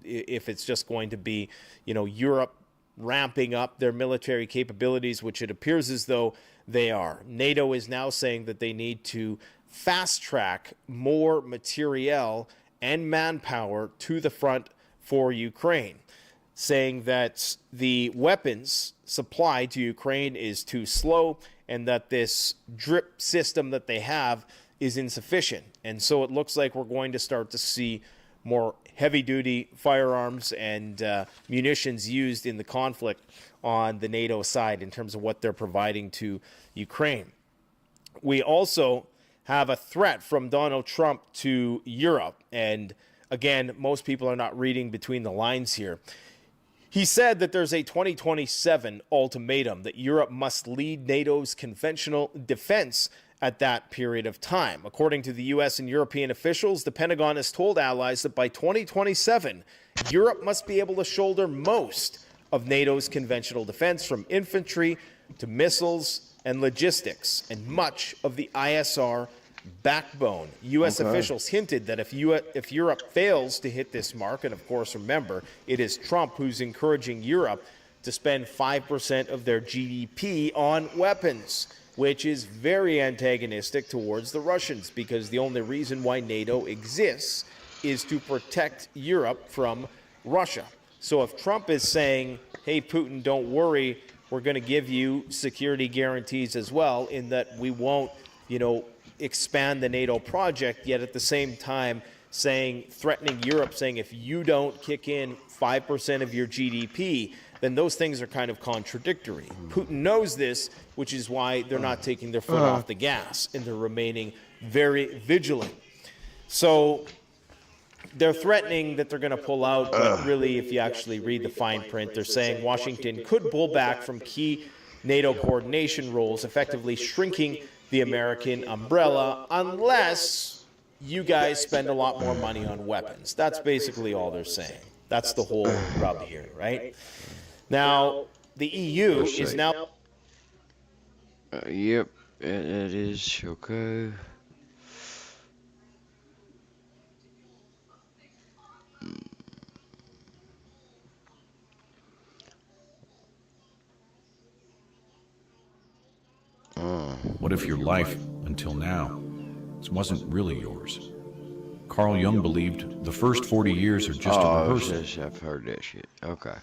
if it's just going to be, Europe ramping up their military capabilities, which it appears as though they are. NATO is now saying that they need to fast track more materiel and manpower to the front for Ukraine, saying that the weapons supply to Ukraine is too slow and that this drip system that they have is insufficient. And so it looks like we're going to start to see more heavy-duty firearms and munitions used in the conflict on the NATO side in terms of what they're providing to Ukraine. We also have a threat from Donald Trump to Europe. And again, most people are not reading between the lines here. He said that there's a 2027 ultimatum that Europe must lead NATO's conventional defense at that period of time. According to the U.S. and European officials, the Pentagon has told allies that by 2027, Europe must be able to shoulder most of NATO's conventional defense, from infantry to missiles and logistics, and much of the ISR backbone. U.S. officials hinted that if Europe fails to hit this mark, and of course, remember, it is Trump who's encouraging Europe to spend 5% of their GDP on weapons, which is very antagonistic towards the Russians, because the only reason why NATO exists is to protect Europe from Russia. So if Trump is saying, hey, Putin, don't worry, we're going to give you security guarantees as well, in that we won't, expand the NATO project, yet at the same time threatening Europe, saying if you don't kick in 5% of your GDP, then those things are kind of contradictory. Putin knows this, which is why they're not taking their foot off the gas, and they're remaining very vigilant. So they're threatening that they're going to pull out, but really, if you actually read the fine print, they're saying Washington could pull back from key NATO coordination roles, effectively shrinking the American umbrella, unless you guys spend a lot more money on weapons. That's basically all they're saying. That's the whole rub here, right? Now, the EU is now... Yep, it is. Okay. What if your life, until now, wasn't really yours? Carl Jung believed the first 40 years are just a rehearsal. I've heard that shit. Okay.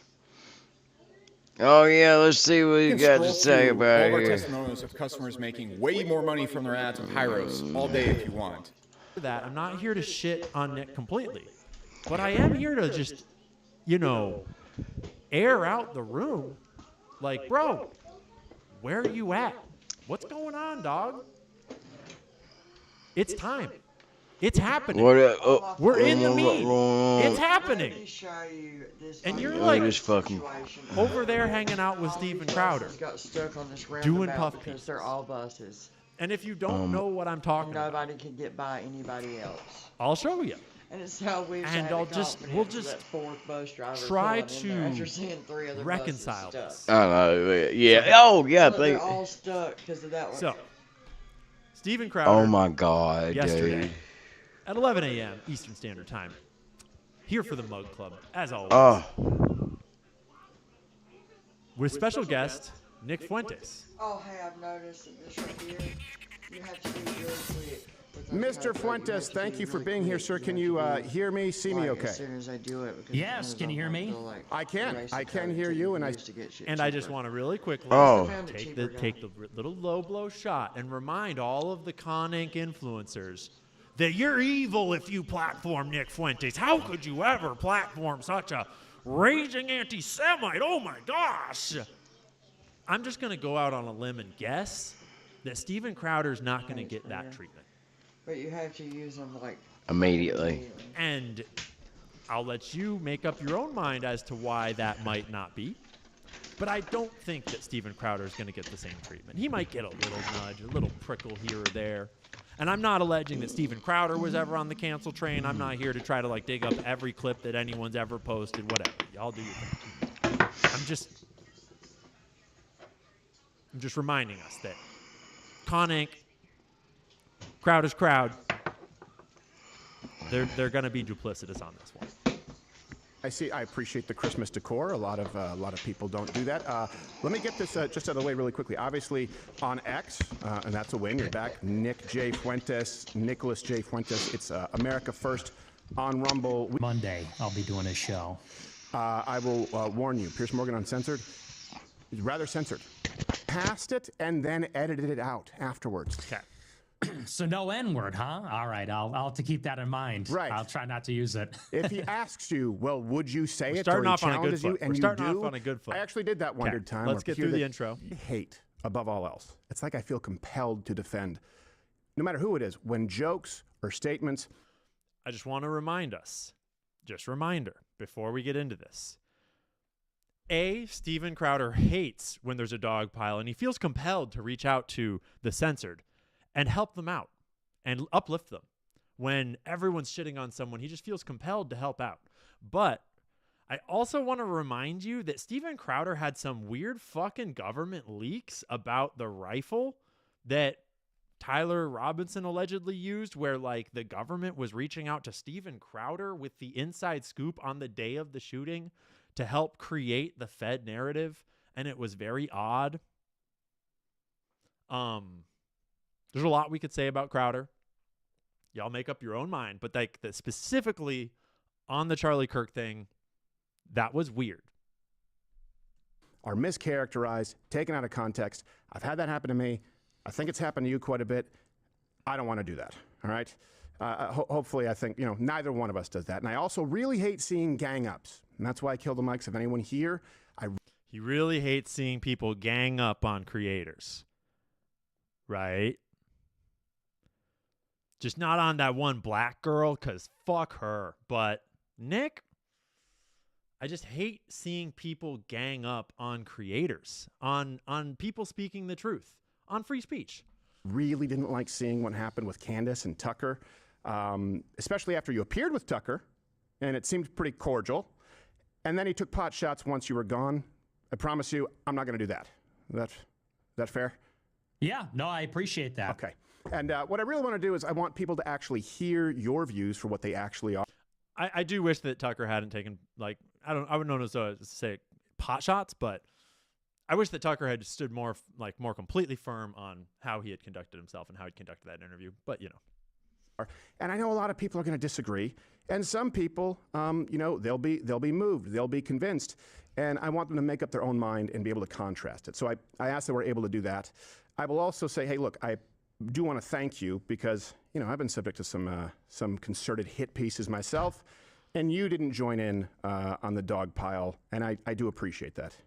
Oh, yeah, let's see what you got to say about it all here. our testimonials of customers making way more money from their ads with Hyros all day if you want. That I'm not here to shit on Nick completely, but I am here to just, air out the room. Like, bro, where are you at? What's going on, dog? It's time. It's happening. We're in the meat. It's happening. And you're like over there hanging out with Steven Crowder, doing puff because they're all buses. And if you don't know what I'm talking about, nobody can get by anybody else. I'll show you. And it's how we'll just try to reconcile this. I know. Yeah. Oh, yeah. They're all stuck because of that one. So, Steven Crowder. Oh my God, yesterday, dude. At 11 a.m. Eastern Standard Time. Here for the Mug Club, as always. With special guest, Nick Fuentes. Oh, hey, I've noticed that this right here, you have to be really quick. Mr. Fuentes, thank you for being here, sir. Can you hear me, see me okay? As soon as I do it. Yes, can you hear me? I can hear you, and I just want to really quickly take the little low blow shot and remind all of the Con Inc. influencers that you're evil if you platform Nick Fuentes. How could you ever platform such a raging anti-Semite? Oh my gosh! I'm just going to go out on a limb and guess that Steven Crowder's not going to get that treatment. But you have to use them immediately. And I'll let you make up your own mind as to why that might not be. But I don't think that Steven Crowder is going to get the same treatment. He might get a little nudge, a little prickle here or there. And I'm not alleging that Steven Crowder was ever on the cancel train. I'm not here to try to dig up every clip that anyone's ever posted. Whatever. Y'all do your thing. I'm just reminding us that Con Inc., Crowder's crowd, they're going to be duplicitous on this one. I see. I appreciate the Christmas decor. A lot of people don't do that. Let me get this just out of the way really quickly. Obviously, on X, and that's a win. You're back. Nicholas J. Fuentes. It's America First on Rumble. Monday, I'll be doing a show. I will warn you. Piers Morgan Uncensored is rather censored. Passed it and then edited it out afterwards. Okay. So no N-word, huh? All right, I'll have to keep that in mind. Right. I'll try not to use it. If he asks you, well, would you say it? Starting or off he on a good challenges you, foot. and We're you starting do, off on a good foot. I actually did that one good time. Let's get through the intro. I hate above all else. It's like I feel compelled to defend, no matter who it is, when jokes or statements. I just want to remind us, just reminder, before we get into this. Steven Crowder hates when there's a dog pile, and he feels compelled to reach out to the censored and help them out and uplift them. When everyone's shitting on someone, he just feels compelled to help out. But I also want to remind you that Steven Crowder had some weird fucking government leaks about the rifle that Tyler Robinson allegedly used, where the government was reaching out to Steven Crowder with the inside scoop on the day of the shooting to help create the Fed narrative, and it was very odd. There's a lot we could say about Crowder. Y'all make up your own mind, but specifically on the Charlie Kirk thing, that was weird. are mischaracterized, taken out of context. I've had that happen to me. I think it's happened to you quite a bit. I don't want to do that, all right? Hopefully, I think, neither one of us does that. And I also really hate seeing gang-ups. And that's why I kill the mics. If anyone here, He really hates seeing people gang up on creators. Right? Just not on that one black girl, because fuck her. But Nick, I just hate seeing people gang up on creators, on people speaking the truth, on free speech. really didn't like seeing what happened with Candace and Tucker, especially after you appeared with Tucker, and it seemed pretty cordial. And then he took pot shots once you were gone. I promise you, I'm not going to do that. Is that fair? Yeah, no, I appreciate that. Okay. And what I really want to do is I want people to actually hear your views for what they actually are. I do wish that Tucker hadn't taken, like, I wouldn't know to say pot shots, but I wish that Tucker had stood more completely firm on how he had conducted himself and how he conducted that interview. But, you know. And I know a lot of people are going to disagree, and some people, they'll be moved, they'll be convinced, and I want them to make up their own mind and be able to contrast it. So I asked that we're able to do that. I will also say, hey, look, I do want to thank you because, I've been subject to some concerted hit pieces myself, and you didn't join in on the dog pile, and I do appreciate that.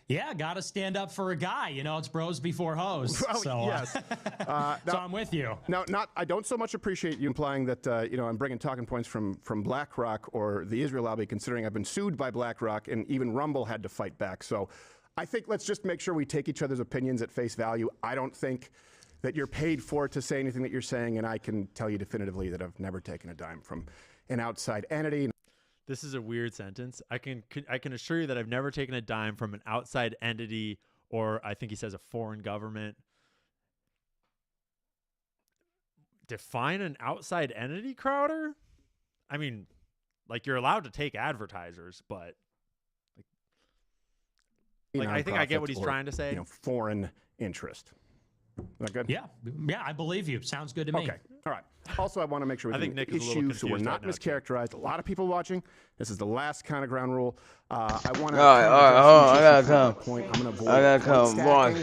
Yeah, got to stand up for a guy. It's bros before hoes. Well, so, yes. so I'm with you. Now, I don't so much appreciate you implying that, I'm bringing talking points from BlackRock or the Israel lobby, considering I've been sued by BlackRock, and even Rumble had to fight back. So I think let's just make sure we take each other's opinions at face value. I don't think that you're paid for to say anything that you're saying, and I can tell you definitively that I've never taken a dime from an outside entity. This is a weird sentence. I can assure you that I've never taken a dime from an outside entity, or I think he says a foreign government. Define an outside entity, Crowder? I mean, you're allowed to take advertisers, but I think I get what he's trying to say. Foreign interest. Is that good? Yeah, I believe you. Sounds good to me. Okay, all right. Also, I want to make sure we think Nick is a little issues so we're confused not right now, mischaracterized. A lot of people watching. This is the last kind of ground rule. I want to. All right, I gotta come. I gotta come. Boy,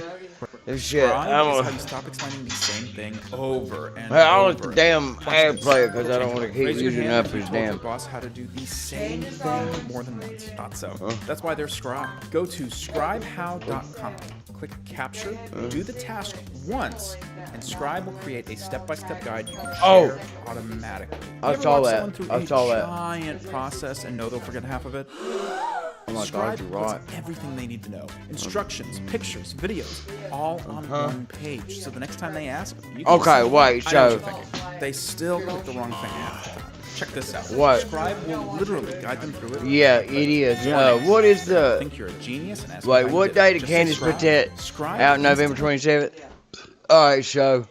this shit. How you stop explaining the same thing over and I'll over. let the damn ad play it because I don't want to keep Raise your using hand up if you his told damn. your boss how to do the same thing more than once. Not so. That's why there's Scribe. Go to scribehow.com. Click capture, do the task once, and Scribe will create a step-by-step guide you can share automatically. I saw that. I saw that. Giant process and know they'll forget half of it. Oh my Scribe God, you're right. puts everything they need to know. Instructions, pictures, videos, all on one page. So the next time they ask, you can Okay, say, wait, I know so- what you're thinking. They still click the wrong thing half the time. Check this out. What? Scribe will literally guide them through it. Yeah, it is. What is the? Think you're a genius and ask Wait, how you what did day it. did Just Candace say put that Scribe out? November 27th. All right, so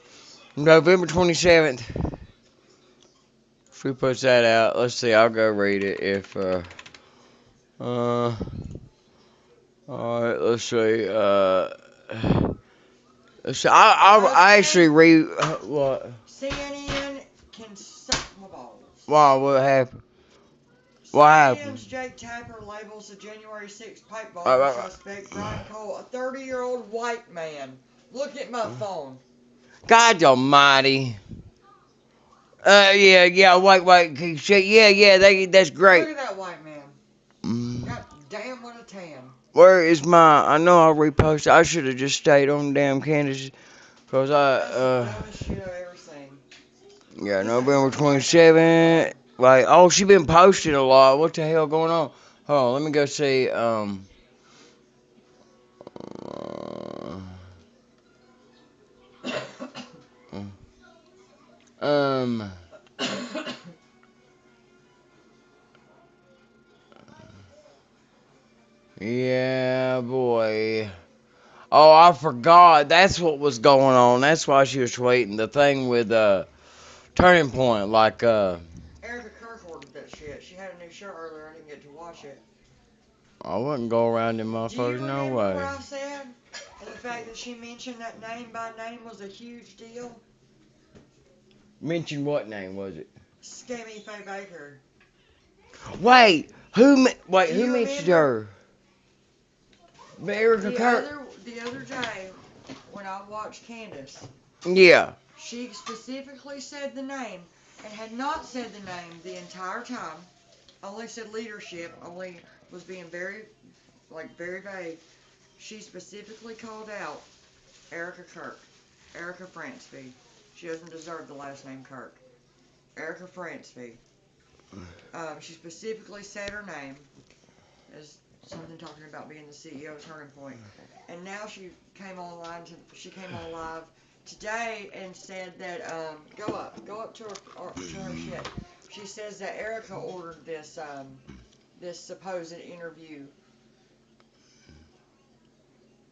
November 27th. If we put that out, let's see. I'll go read it. If all right, let's see. Let's see. I actually read what. CNN can suck my balls. Wow, what happened? What happened? CNN's Jake Tapper labels the January 6th paintball Right. suspect Brian Cole a 30-year-old white man. Look at my phone. God almighty. Wait, yeah, that's great. Look at that white man. God damn, what a tan. Where is my, I know I reposted, I should have just stayed on damn Candace, because That's the dumbest shit I've ever seen. yeah, November 27th, she been posting a lot, what the hell going on? Hold on, let me go see, yeah, boy. Oh, I forgot. That's what was going on. That's why she was tweeting. The thing with Turning Point, Erica Kirk ordered that shit. She had a new show earlier. I didn't get to watch it. I wouldn't go around them Do you motherfuckers, no remember way. what I said? And the fact that she mentioned that name by name was a huge deal? Mention what name was it? Scammy Faye Baker. Wait, who you mentioned remember? her? Erica Kirk. The other day, when I watched Candace, Yeah. she specifically said the name and had not said the name the entire time. Only said leadership. Only was being very vague. She specifically called out Erica Kirk, Erica Franceby. She doesn't deserve the last name Kirk. Erica Franceby. She specifically said her name as something talking about being the CEO of Turning Point. And now she came on live today and said that go up to her shit. She says that Erica ordered this this supposed interview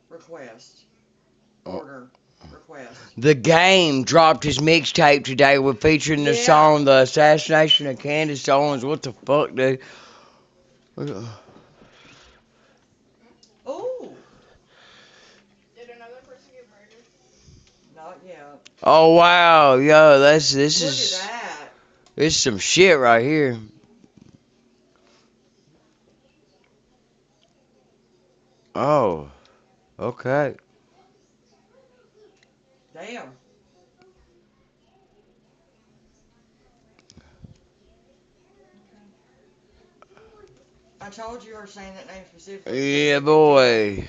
request. The Game dropped his mixtape today with featuring the song "The Assassination of Candace Owens." What the fuck, dude? Oh. Did another person get murdered? Not yet. Oh wow, yo, this Look is at that. this is some shit right here. Oh, okay. Damn. I told you her saying that name specifically. Yeah, boy.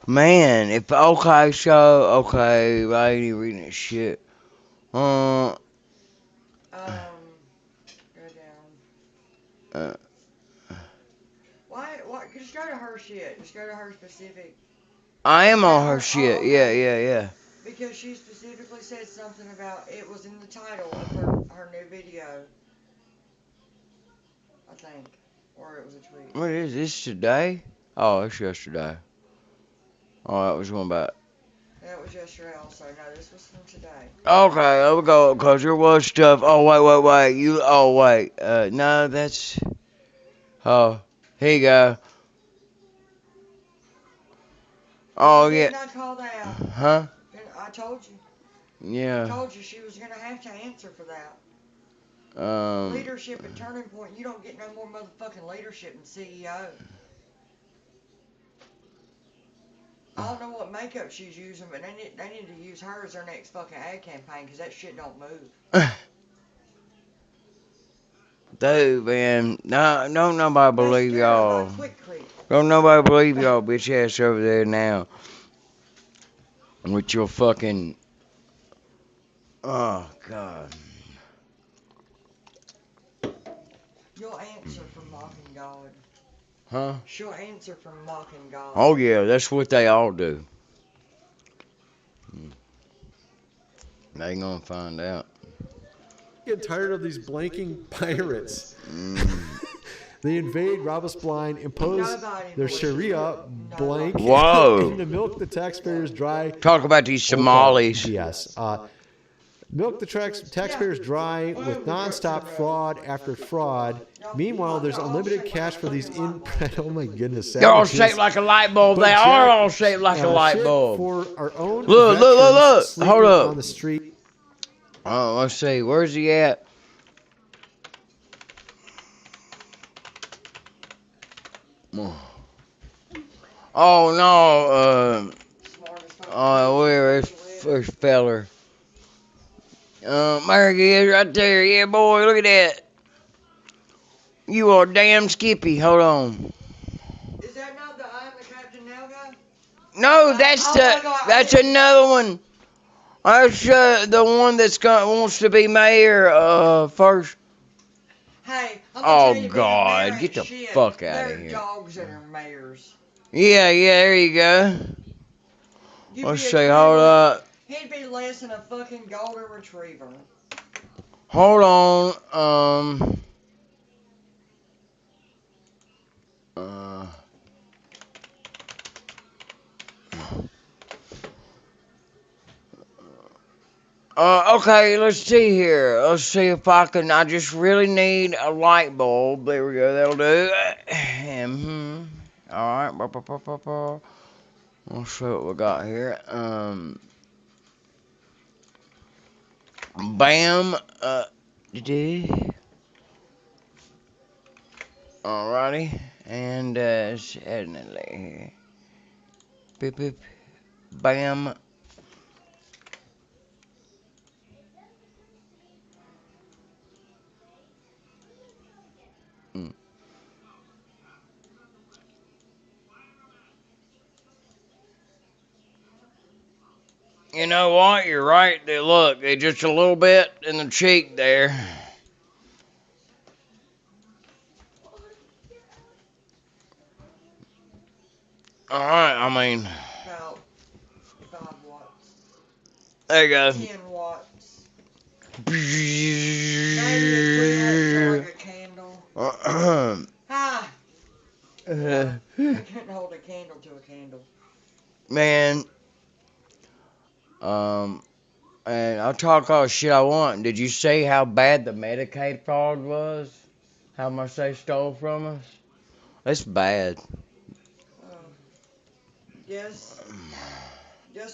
Man, if okay, so okay, I ain't even reading this shit. Go down. Why? Just go to her shit. Just go to her specific. I am on her shit. Yeah. Because she specifically said something about it was in the title of her new video. I think, or it was a tweet. What is this today? Oh, it's yesterday. Oh, that was one about. That was yesterday also. No, this was from today. Okay, there we go. Cause there was stuff. Oh wait. No, that's. Oh, here you go. Oh yeah. Did I call that? Huh? I told you. Yeah. I told you she was gonna have to answer for that. Leadership at Turning Point. You don't get no more motherfucking leadership than CEO. I don't know what makeup she's using, but they need to use her as their next fucking ad campaign because that shit don't move. Dude, man, don't nobody believe y'all. Quick. Don't nobody believe y'all bitch ass over there now. With your fucking. Oh, God. You'll answer for mocking God. Huh? She'll answer for mocking God. Oh, yeah, that's what they all do. They ain't gonna find out. Get tired of these blanking pirates. They invade Robbus Blind, impose their Sharia blank, Whoa. and to milk the taxpayers dry. Talk about these Somalis. Yes. Milk the taxpayers dry with nonstop fraud after fraud. Meanwhile, there's unlimited cash for these oh my goodness. They're all shaped like a light bulb. They are all shaped like a light bulb. For our own Look. Hold up. On the street. Oh, let's see. Where's he at? Oh no. Where is first feller? There he is right there. Yeah, boy, look at that. You are damn Skippy. Hold on. Is that not the I'm the Captain Now guy? No, that's another one. That's the one that's wants to be mayor first. Hey, I'm oh tell you, God, get the fuck out of here. Dogs that are mayors. Yeah, there you go. Let's see, hold up. He'd be less than a fucking golden retriever. Hold on, okay, let's see here. Let's see if I just really need a light bulb. There we go, that'll do. Alright, let's see what we got here. Bam, alrighty, and, suddenly, Beep, beep. Bam. Mm. You know what? You're right. Look, just a little bit in the cheek there. All right. I mean, About 5 watts. there you go. 10 watts. Maybe equivalent to like a candle. Hi. Yeah, I couldn't hold a candle to a candle. Man. And I'll talk all the shit I want. Did you say how bad the Medicaid fraud was? How much they stole from us? That's bad. Guess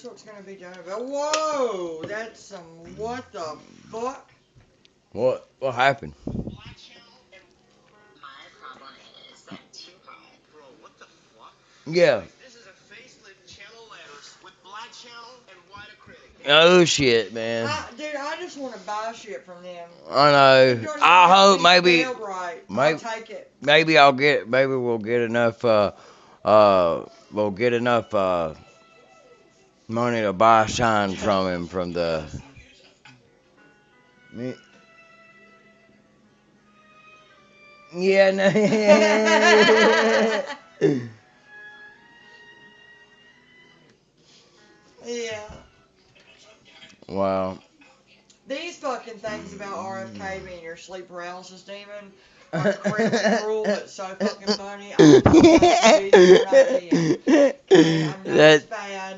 what's gonna be done about? Whoa, that's some what the fuck? What happened? Yeah. Oh shit, man. Dude, I just want to buy shit from them. I know. I hope maybe, Right. maybe, I'll take it. maybe we'll get enough, money to buy signs from him from the. Yeah, no. Yeah. Wow. These fucking things about RFK being your sleep paralysis demon are incredibly cruel, but so fucking funny. I don't know what to do what I did. I know it's bad.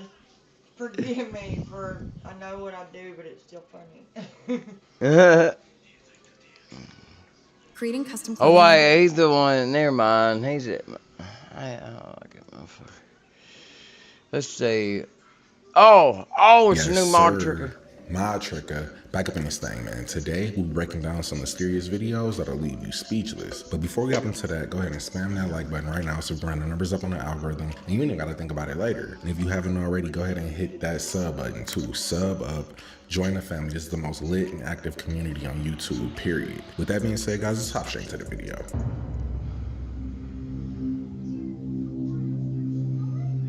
Forgive me for, I know what I do, but it's still funny. Creating custom Oh, clothing. wait, he's the one. Never mind. He's it. I like it, motherfucker. Let's see. Oh, it's a new mod trigger. Mod trigger. Back up in this thing, man. Today, we'll be breaking down some mysterious videos that'll leave you speechless. But before we hop into that, go ahead and spam that like button right now so we bring the numbers up on the algorithm. And you ain't even gotta think about it later. And if you haven't already, go ahead and hit that sub button too. Sub up. Join the family. This is the most lit and active community on YouTube, period. With that being said, guys, let's hop straight to the video.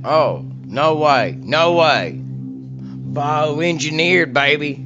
Oh, no way. No way. Bioengineered, baby.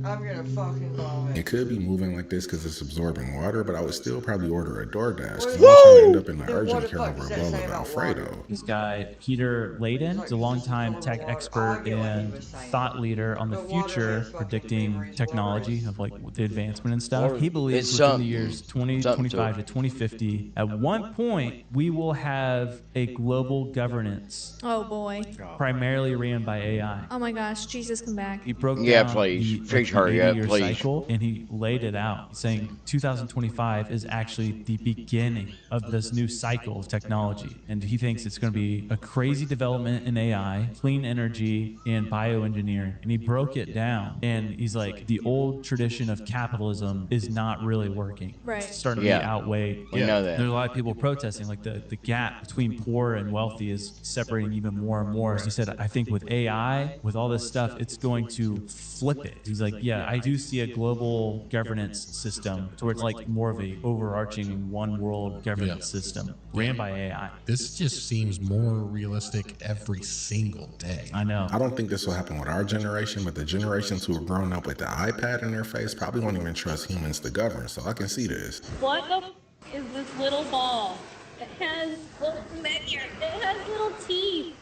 I'm gonna fucking vomit. It could be moving like this because it's absorbing water, but I would still probably order a DoorDash because I'm not trying to end up in the urgent care over a bowl of Alfredo. This guy, Peter Layden, is a longtime tech expert and thought leader on the future, predicting technology of like the advancement and stuff. He believes within the years 2025 to 2050, at one point, we will have a global governance. Oh boy. Primarily ran by AI. Oh my gosh, Jesus, come back. He broke Yeah, down please. the Hurry up, 80-year please. cycle, and he laid it out, saying 2025 is actually the beginning of this new cycle of technology. And he thinks it's going to be a crazy development in AI, clean energy, and bioengineering. And he broke it down. And he's like, the old tradition of capitalism is not really working. Right. It's starting to be outweighed. We know that. There's a lot of people protesting, like the gap between poor and wealthy is separating even more and more. So he said, I think with AI, with all this stuff, it's going to flip it. He's like, yeah, I do see a global governance system towards like more of a overarching one world governance system ran by AI. This just seems more realistic every single day. I know. I don't think this will happen with our generation, but the generations who are growing up with the iPad in their face probably won't even trust humans to govern, so I can see this. What the is this little ball? It has little little teeth.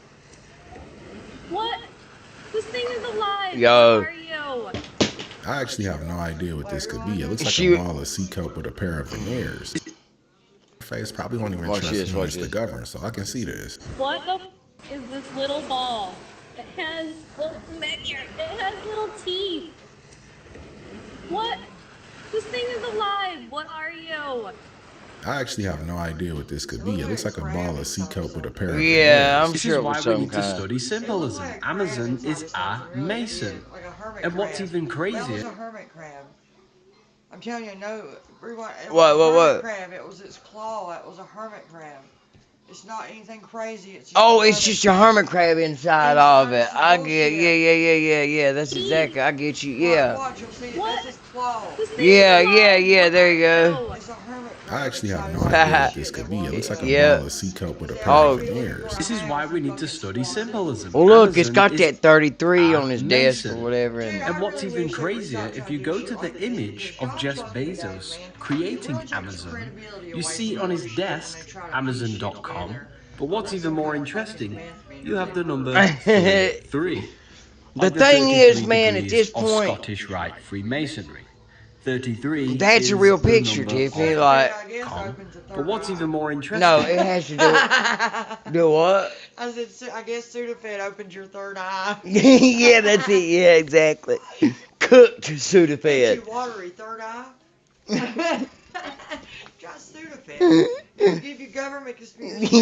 What? This thing is alive. Yo. What are you? I actually have no idea what this could be. It looks like a ball of sea coat with a pair of veneers. Face probably won't even trust humans to govern, so I can see this. What the is this little ball? It has little teeth. What? This thing is alive. What are you? I actually have no idea what this could be. It looks like a ball of sea coat with a pair of Yeah, I'm this sure is it why was we some need to kind. study symbolism. Amazon is a mason. And what's even That was crazier? a hermit crab. I'm telling you, no. Rewind. What? Crab. It was its claw. It was a hermit crab. It's not anything crazy. It's just it's just a hermit crab inside of it. I get, yeah. That's exactly, I get you, yeah. Watch, you'll see it. That's his claw. Yeah, there you go. It's a hermit I crab. actually have no idea what this could be. It looks like a ball of sea kelp with a pair of veneers. This is why we need to study symbolism. Well, look, it's Amazon got that 33 on his desk or Mason. whatever. And what's even crazier, if you go to the image of Jeff Bezos creating Amazon, you see on his desk, Amazon.com, but what's even more interesting, you have the number 33. The thing is, man, at this point, Scottish Rite Freemasonry. 33 that's is a real the picture, number Tiffany. of Like, but what's even more interesting? no, it has to do what? I said, I guess Sudafed opens your third eye. Yeah, that's it. Yeah, exactly. Cooked Sudafed. Too watery third eye. Try Sudafed. It'll give you government conspiracy.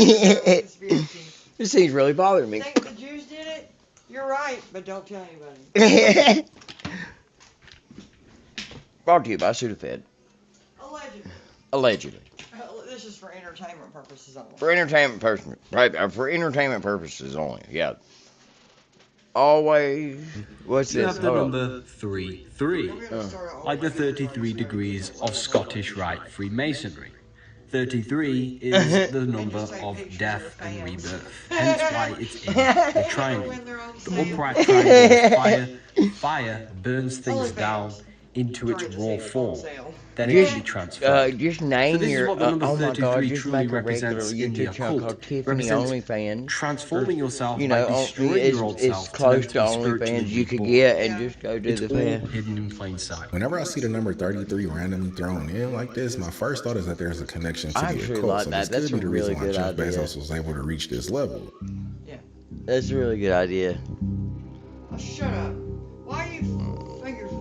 This thing's really bothering me. Think the Jews did it? You're right, but don't tell anybody. Brought to you by Sudafed. Allegedly. This is for entertainment purposes only. For entertainment purposes only. Yeah. Always. What's You this? have the number 33, like the 33 degrees of Scottish Rite Freemasonry. 33 is the number of death and rebirth, hence why it's in the triangle. The upright triangle is fire. Fire burns things down into its raw form. Then it can be transferred. Just name So this is your, what the number oh my 33 God, just truly make a regular represents in the YouTube channel occult. called Tiffany Represents OnlyFans. transforming yourself You by know, destroying your old it's self close to to OnlyFans you could get and just go do it's the all fan. hidden in plain sight. Whenever I see the number 33 randomly thrown in like this, my first thought is that there's a connection to I the actually occult. like So that. this That's could be a the really reason why good Jeff idea. Bezos was able to reach this level. That's a really good idea. Oh, shut up. Why are you fingers?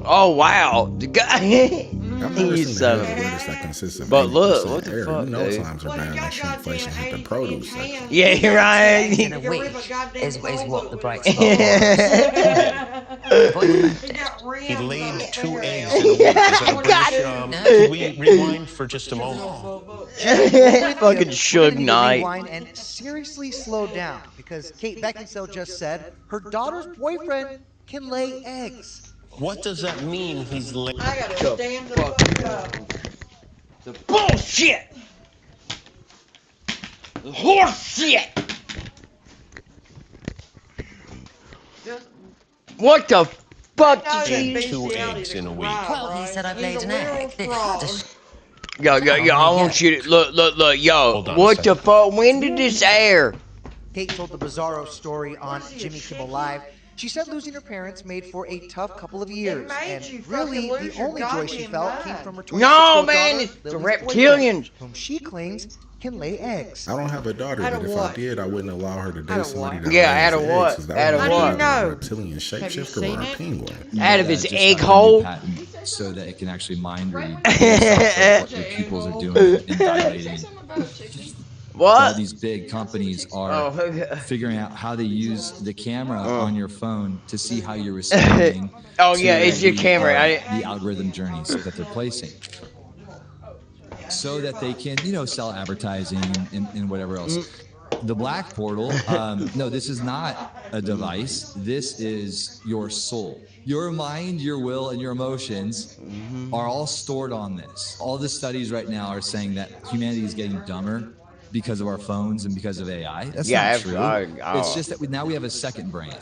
Oh, wow. The guy. I've never seen son a of a- lettuce that consists of But look, 80% what the air. fuck, You know dude? times are bad when shit inflation hit the produce section. Yeah, you're right. In a way, is what the bright spot was. He laid 2 eggs in a week. Is that a British, can we rewind for just a moment? Fucking Suge Knight. Rewind and seriously slow down, because Kate Beckinsale just said her daughter's boyfriend can lay eggs. What does that mean? He's laying. I gotta stand the fuck up. The bullshit. The horse shit. What the fuck did you... 2 eggs in a week. Well, he said I've laid an egg. Yo, I want you to... Look, yo. What the fuck? When did this air? Kate told the Bizarro story on Jimmy Kimmel Live. She said losing her parents made for a tough couple of years, and really the only joy she felt came from her 26-year-old daughter, it's the Lily's reptilians. boyfriend, whom she claims can lay eggs. I don't have a daughter, but if I did, I wouldn't allow her to date somebody that Yeah, lays out of eggs, what? 'cause that Out of would what? make her a reptilian shapeshifter or a penguin. Out of his just egg got a new hole? patent so that it can actually mind read based off of what the pupils are doing and dilating. What? All these big companies are figuring out how to use the camera on your phone to see how you're responding. Oh, to yeah, it's your camera. the algorithm journeys that they're placing, so that they can, sell advertising and whatever else. The black portal, no, this is not a device. This is your soul. Your mind, your will, and your emotions are all stored on this. All the studies right now are saying that humanity is getting dumber because of our phones and because of AI. That's not true. It's just that now we have a second brain.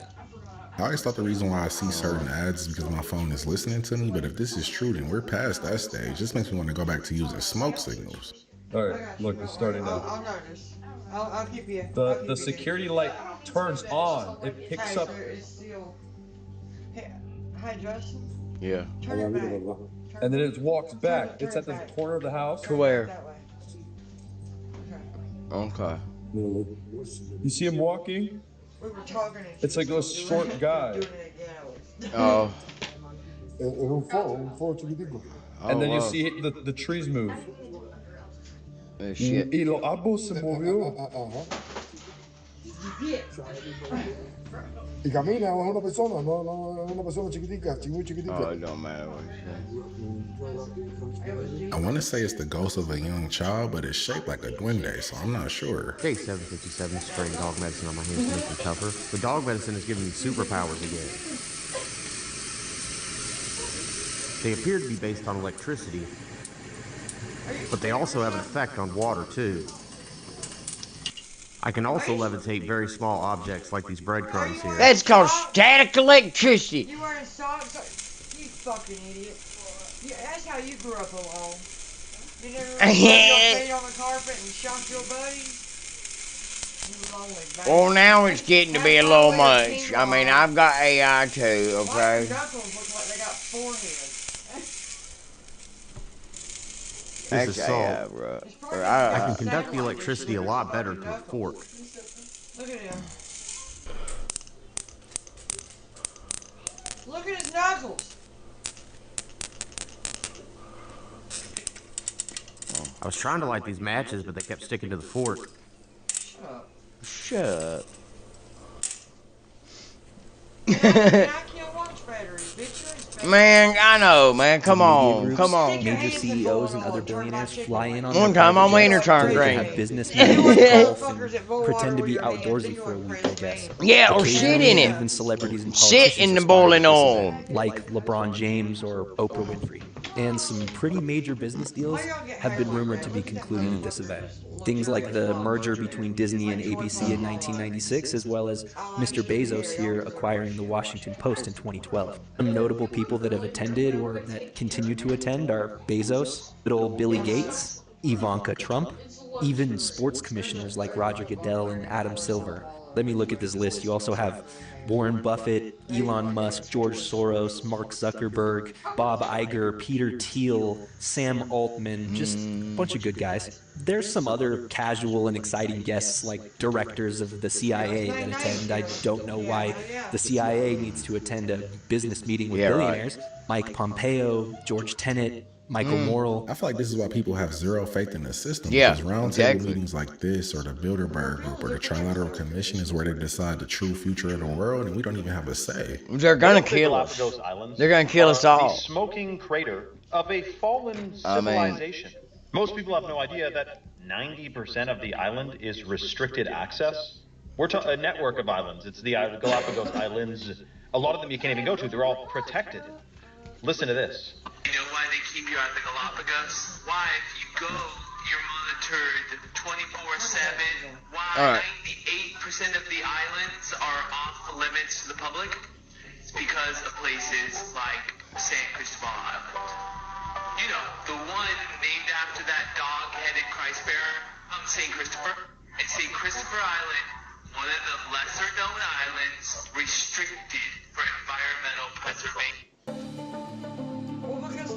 I always thought the reason why I see certain ads is because my phone is listening to me, but if this is true, then we're past that stage. This makes me want to go back to using smoke signals. All right, look, it's starting now. I'll notice. I'll keep you. The security light turns on. It picks up. Hey, hi, Justin. Yeah. Turn it back. And then it walks back. It's at the corner of the house. To where? Okay. You see him walking? We were talking. It's like a short guy. Oh. And then you see the trees move. Shit. Y los árboles se movió. Y camina, es una persona, no es una persona chiquitica, muy chiquitica. Oh, it don't matter what you say. I want to say it's the ghost of a young child, but it's shaped like a duende, so I'm not sure. Day 757 spraying dog medicine on my hands to make them tougher. The dog medicine is giving me superpowers again. They appear to be based on electricity, but they also have an effect on water too. I can also levitate very small objects like these breadcrumbs here. That's called static electricity. You wearing socks? You fucking idiot. That's how you grew up alone. You never put your feet on the carpet and shocked your buddies? You lonely, baby. Well, now it's getting to be a little much. I mean, I've got AI too, okay? Knuckles look like they got foreheads. This is salt. I can conduct the electricity a lot better through a fork. Look at him. Look at his knuckles. I was trying to light these matches, but they kept sticking to the fork. Shut up. Man, I know, man. Come on, come on. Major CEOs and other billionaires fly in on one time, my wiener turned green. Have business meetings, golf, and pretend to be outdoorsy for a week, I guess. Yeah, or shit in it. Even celebrities and sit in the boiling oil, like LeBron James or Oprah Winfrey. And some pretty major business deals have been rumored to be concluded at this event. Things like the merger between Disney and ABC in 1996, as well as Mr. Bezos here acquiring the Washington Post in 2012. Some notable people that have attended or that continue to attend are Bezos, good old Billy Gates, Ivanka Trump, even sports commissioners like Roger Goodell and Adam Silver. Let me look at this list. You also have Warren Buffett, Elon Musk, George Soros, Mark Zuckerberg, Bob Iger, Peter Thiel, Sam Altman, just a bunch of good guys. There's some other casual and exciting guests like directors of the CIA that attend. I don't know why the CIA needs to attend a business meeting with billionaires. Mike Pompeo, George Tenet, Michael Morrell. I feel like this is why people have zero faith in the system. Yeah, because roundtable meetings like this, or the Bilderberg Group, or the Trilateral Commission is where they decide the true future of the world, and we don't even have a say. They're gonna kill us. They're gonna kill us all. The smoking crater of a fallen civilization. Most people have no idea that 90% of the island is restricted access. We're a network of islands. It's the Galapagos Islands. A lot of them you can't even go to. They're all protected. Listen to this. You know why they keep you at the Galapagos? Why, if you go, you're monitored 24/7. Why 98% of the islands are off the limits to the public? It's because of places like San Cristobal Island. You know, the one named after that dog-headed Christ bearer, St. Christopher. And St. Christopher Island, one of the lesser-known islands, restricted for environmental preservation.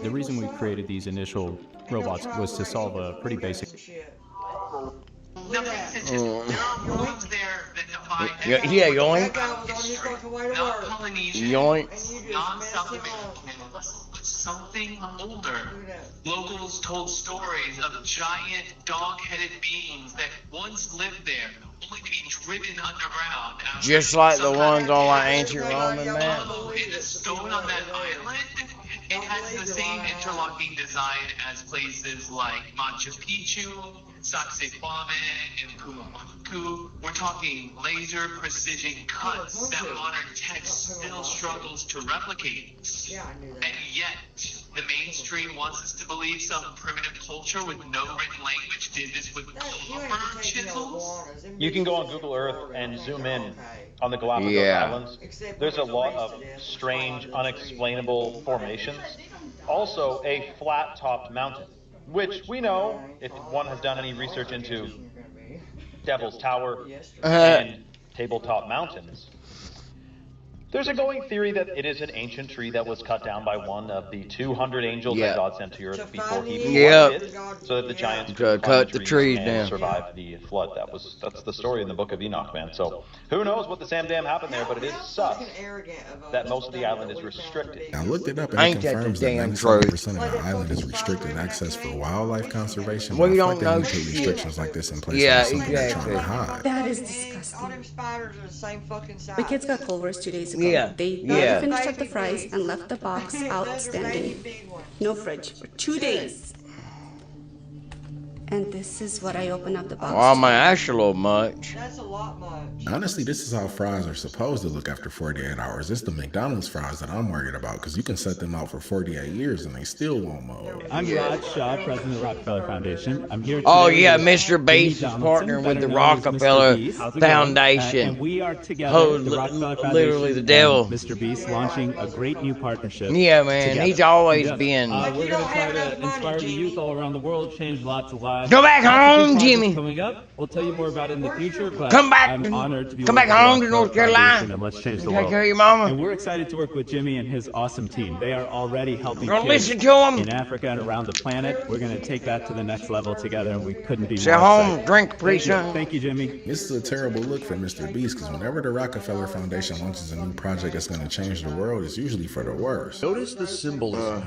The reason we created these initial robots was to solve a pretty basic. There are worlds there that defy Yeah, yoink. not Polynesian, Yoink. not South American, but something older. Locals told stories of giant dog-headed beings that once lived there, only to be driven underground. Just like the ones on like ancient Roman maps. And the stone on that island, it has the same interlocking design as places like Machu Picchu, Sacsayhuaman, and Pumapunku. We're talking laser precision cuts that modern tech still struggles to replicate. And yet, the mainstream wants us to believe some primitive culture with no written language did this with copper chisels. You can go on Google Earth and zoom in on the Galapagos Islands. There's a lot of strange, unexplainable formations. Also, a flat-topped mountain, which we know, if one has done any research into Devil's Tower and tabletop mountains, there's a going theory that it is an ancient tree that was cut down by one of the 200 angels that God sent to earth before he flooded it, so that the giants could cut the trees and down. survive the flood. That's the story in the Book of Enoch, man. So who knows what the Sam Dam happened there, but it is sus that most of the island is restricted. I looked it up and it confirms that 97% of the island is restricted access for wildlife conservation. We I feel don't like they know need to put shit. restrictions like this in place. Yeah, exactly. That is disgusting. All them spiders are the same fucking size. My kids got Culver's 2 days ago. Yeah. They barely finished up the fries and left the box outstanding. No fridge for 2 days. And this is what I open up the box Well, to. my ass a little much. That's a lot much. Honestly, this is how fries are supposed to look after 48 hours. It's the McDonald's fries that I'm worried about because you can set them out for 48 years and they still won't mold. I'm Rod Shaw, president of the Rockefeller Foundation. I'm here today. Oh yeah, with Mr. Beast is partnering with the Rockefeller Foundation. And we are together, the Rockefeller Foundation, literally the devil. Mr. Beast launching a great new partnership. Yeah, man, together. he's always Yes. been. We're going to try to inspire the youth all around the world, change lots of lives. Go back Lots of home, big projects Jimmy. Coming up, we'll tell you more about it in the future. But Come back. I'm honored to be Come back working with home the to North Rockefeller Carolina. Foundation, and let's change the Take world. care of your mama. And we're excited to work with Jimmy and his awesome team. They are already helping Don't kids listen to 'em. in Africa and around the planet. We're going to take that to the next level together, and we couldn't be Stay more home, excited. drink pretty soon. Thank you, Jimmy. This is a terrible look for Mr. Beast because whenever the Rockefeller Foundation launches a new project that's going to change the world, it's usually for the worse. Notice the symbolism.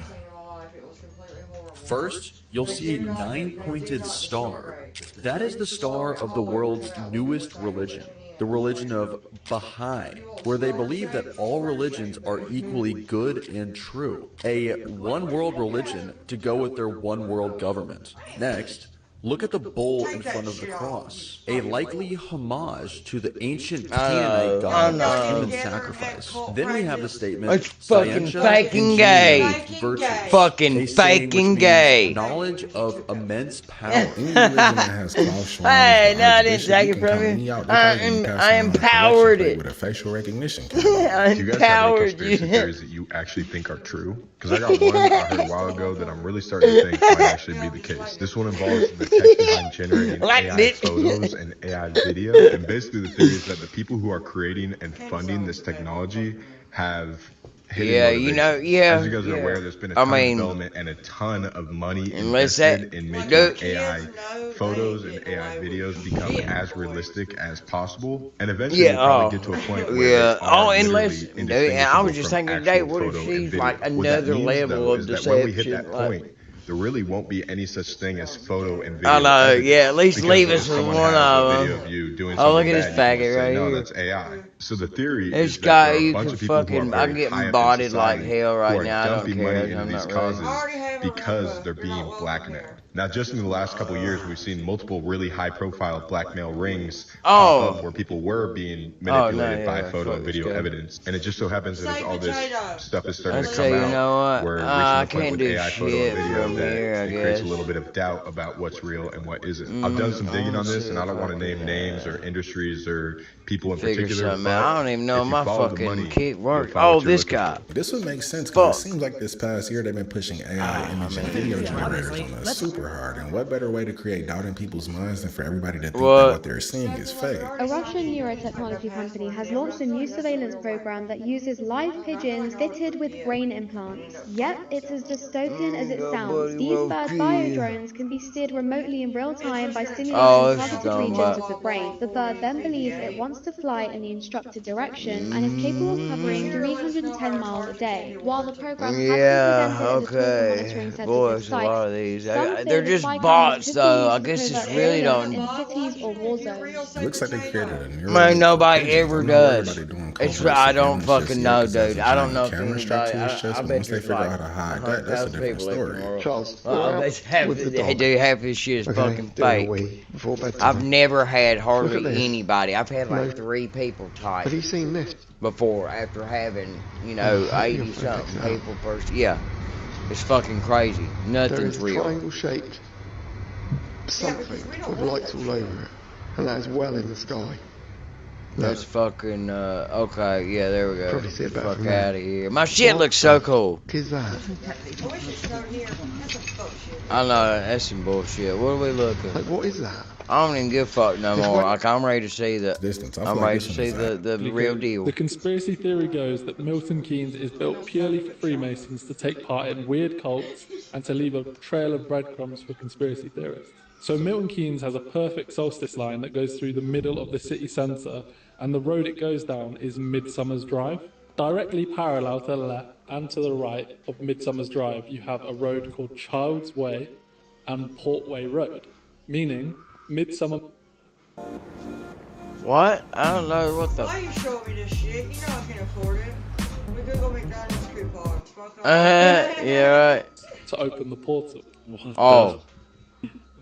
First, you'll see a 9-pointed star. That is the star of the world's newest religion, the religion of Baha'i, where they believe that all religions are equally good and true. A one-world religion to go with their one-world government. Next, look at the bull in front of the cross, a likely homage to the ancient Canaanite god of human sacrifice. Then we have the statement, It's fucking "Scientia faking gay. ingenuus virtus," Fucking a saying which faking means gay. knowledge of immense power. Hey, no, I didn't take it from you. I empowered it. With a facial recognition. I Do you guys have any empowered conspiracy you. theories that you actually think are true? Because I got one I heard a while ago that I'm really starting to think might actually be the case. This one involves the tech behind generating AI photos and AI video. And basically the theory is that the people who are creating and funding this technology have hidden motivations. As you guys are aware, there's been a ton of development and a ton of money invested in making AI photos and AI videos become as realistic as possible. And eventually we'll probably get to a point where unless I was just thinking today, what if she's like another level of deception? when we hit that point, there really won't be any such thing as photo and video. I know, evidence, yeah, at least because leave if us with someone one has a of video them. of you doing Oh, look something at this bad, you faggot can say, right no, here. that's AI. So the theory This is that guy, there are a you bunch can of people who are fucking, very I'm getting high up in bodied like society hell who right are now. I don't dumping care. money I'm into these not causes ready. because they're being blackmailed. Now, just in the last couple of years, we've seen multiple really high-profile blackmail rings pop up where people were being manipulated by photo and video evidence. And it just so happens that as all this stuff is starting to come out, we're reaching the point with AI photo and video that it creates a little bit of doubt about what's real and what isn't. I've done some digging on this, and I don't want to name names or industries or people in particular, but I don't even know if you my follow the fucking money, kid you'll work. find Oh, what you're this looking guy. for. This would make sense because it seems like this past year they've been pushing AI image and video generators on us super hard. And what better way to create doubt in people's minds than for everybody to think that what they're seeing is fake? A Russian neurotechnology company has launched a new surveillance program that uses live pigeons fitted with brain implants. Yep, it's as dystopian as it sounds. These bird biodrones can be steered remotely in real time by stimulating targeted regions of the brain. The bird then believes it wants to fly in the instructed direction and is capable of covering 310 miles a day. While the program has been presented at the Total Monitoring Center Boy, with there's a lot of these. some They're just bots, though. I guess it's really don't. in cities or war zones. It looks like they created a neural. Man, nobody ever does. It's I don't fucking know, dude. I don't know if anybody. I bet once they figure out how to hide that, that's a different story. Charles, they do half this shit is fucking fake. I've never had hardly anybody. I've had like 3 people type. Have you seen this? Before, after having, 80 something people per. Yeah. It's fucking crazy. Nothing's real. Triangle shaped something with lights all over it, and that is well in the sky. That's fucking, okay, yeah, there we go. Probably see it better Fuck from out there. of here. My shit looks so cool. What is that? I know, that's some bullshit. What are we looking? Like, what is that? I don't even give a fuck no more. Like, I'm ready to see the, I'm ready to see the real deal. The conspiracy theory goes that Milton Keynes is built purely for Freemasons to take part in weird cults and to leave a trail of breadcrumbs for conspiracy theorists. So Milton Keynes has a perfect solstice line that goes through the middle of the city centre, and the road it goes down is Midsummer's Drive. Directly parallel to the left and to the right of Midsummer's Drive, you have a road called Child's Way and Portway Road, meaning Midsummer. What? I don't know what the. Why you showing me this shit? You know I can't afford it. We could go McDonald's coupons. Fuck off. Yeah, right. To open the portal. Oh.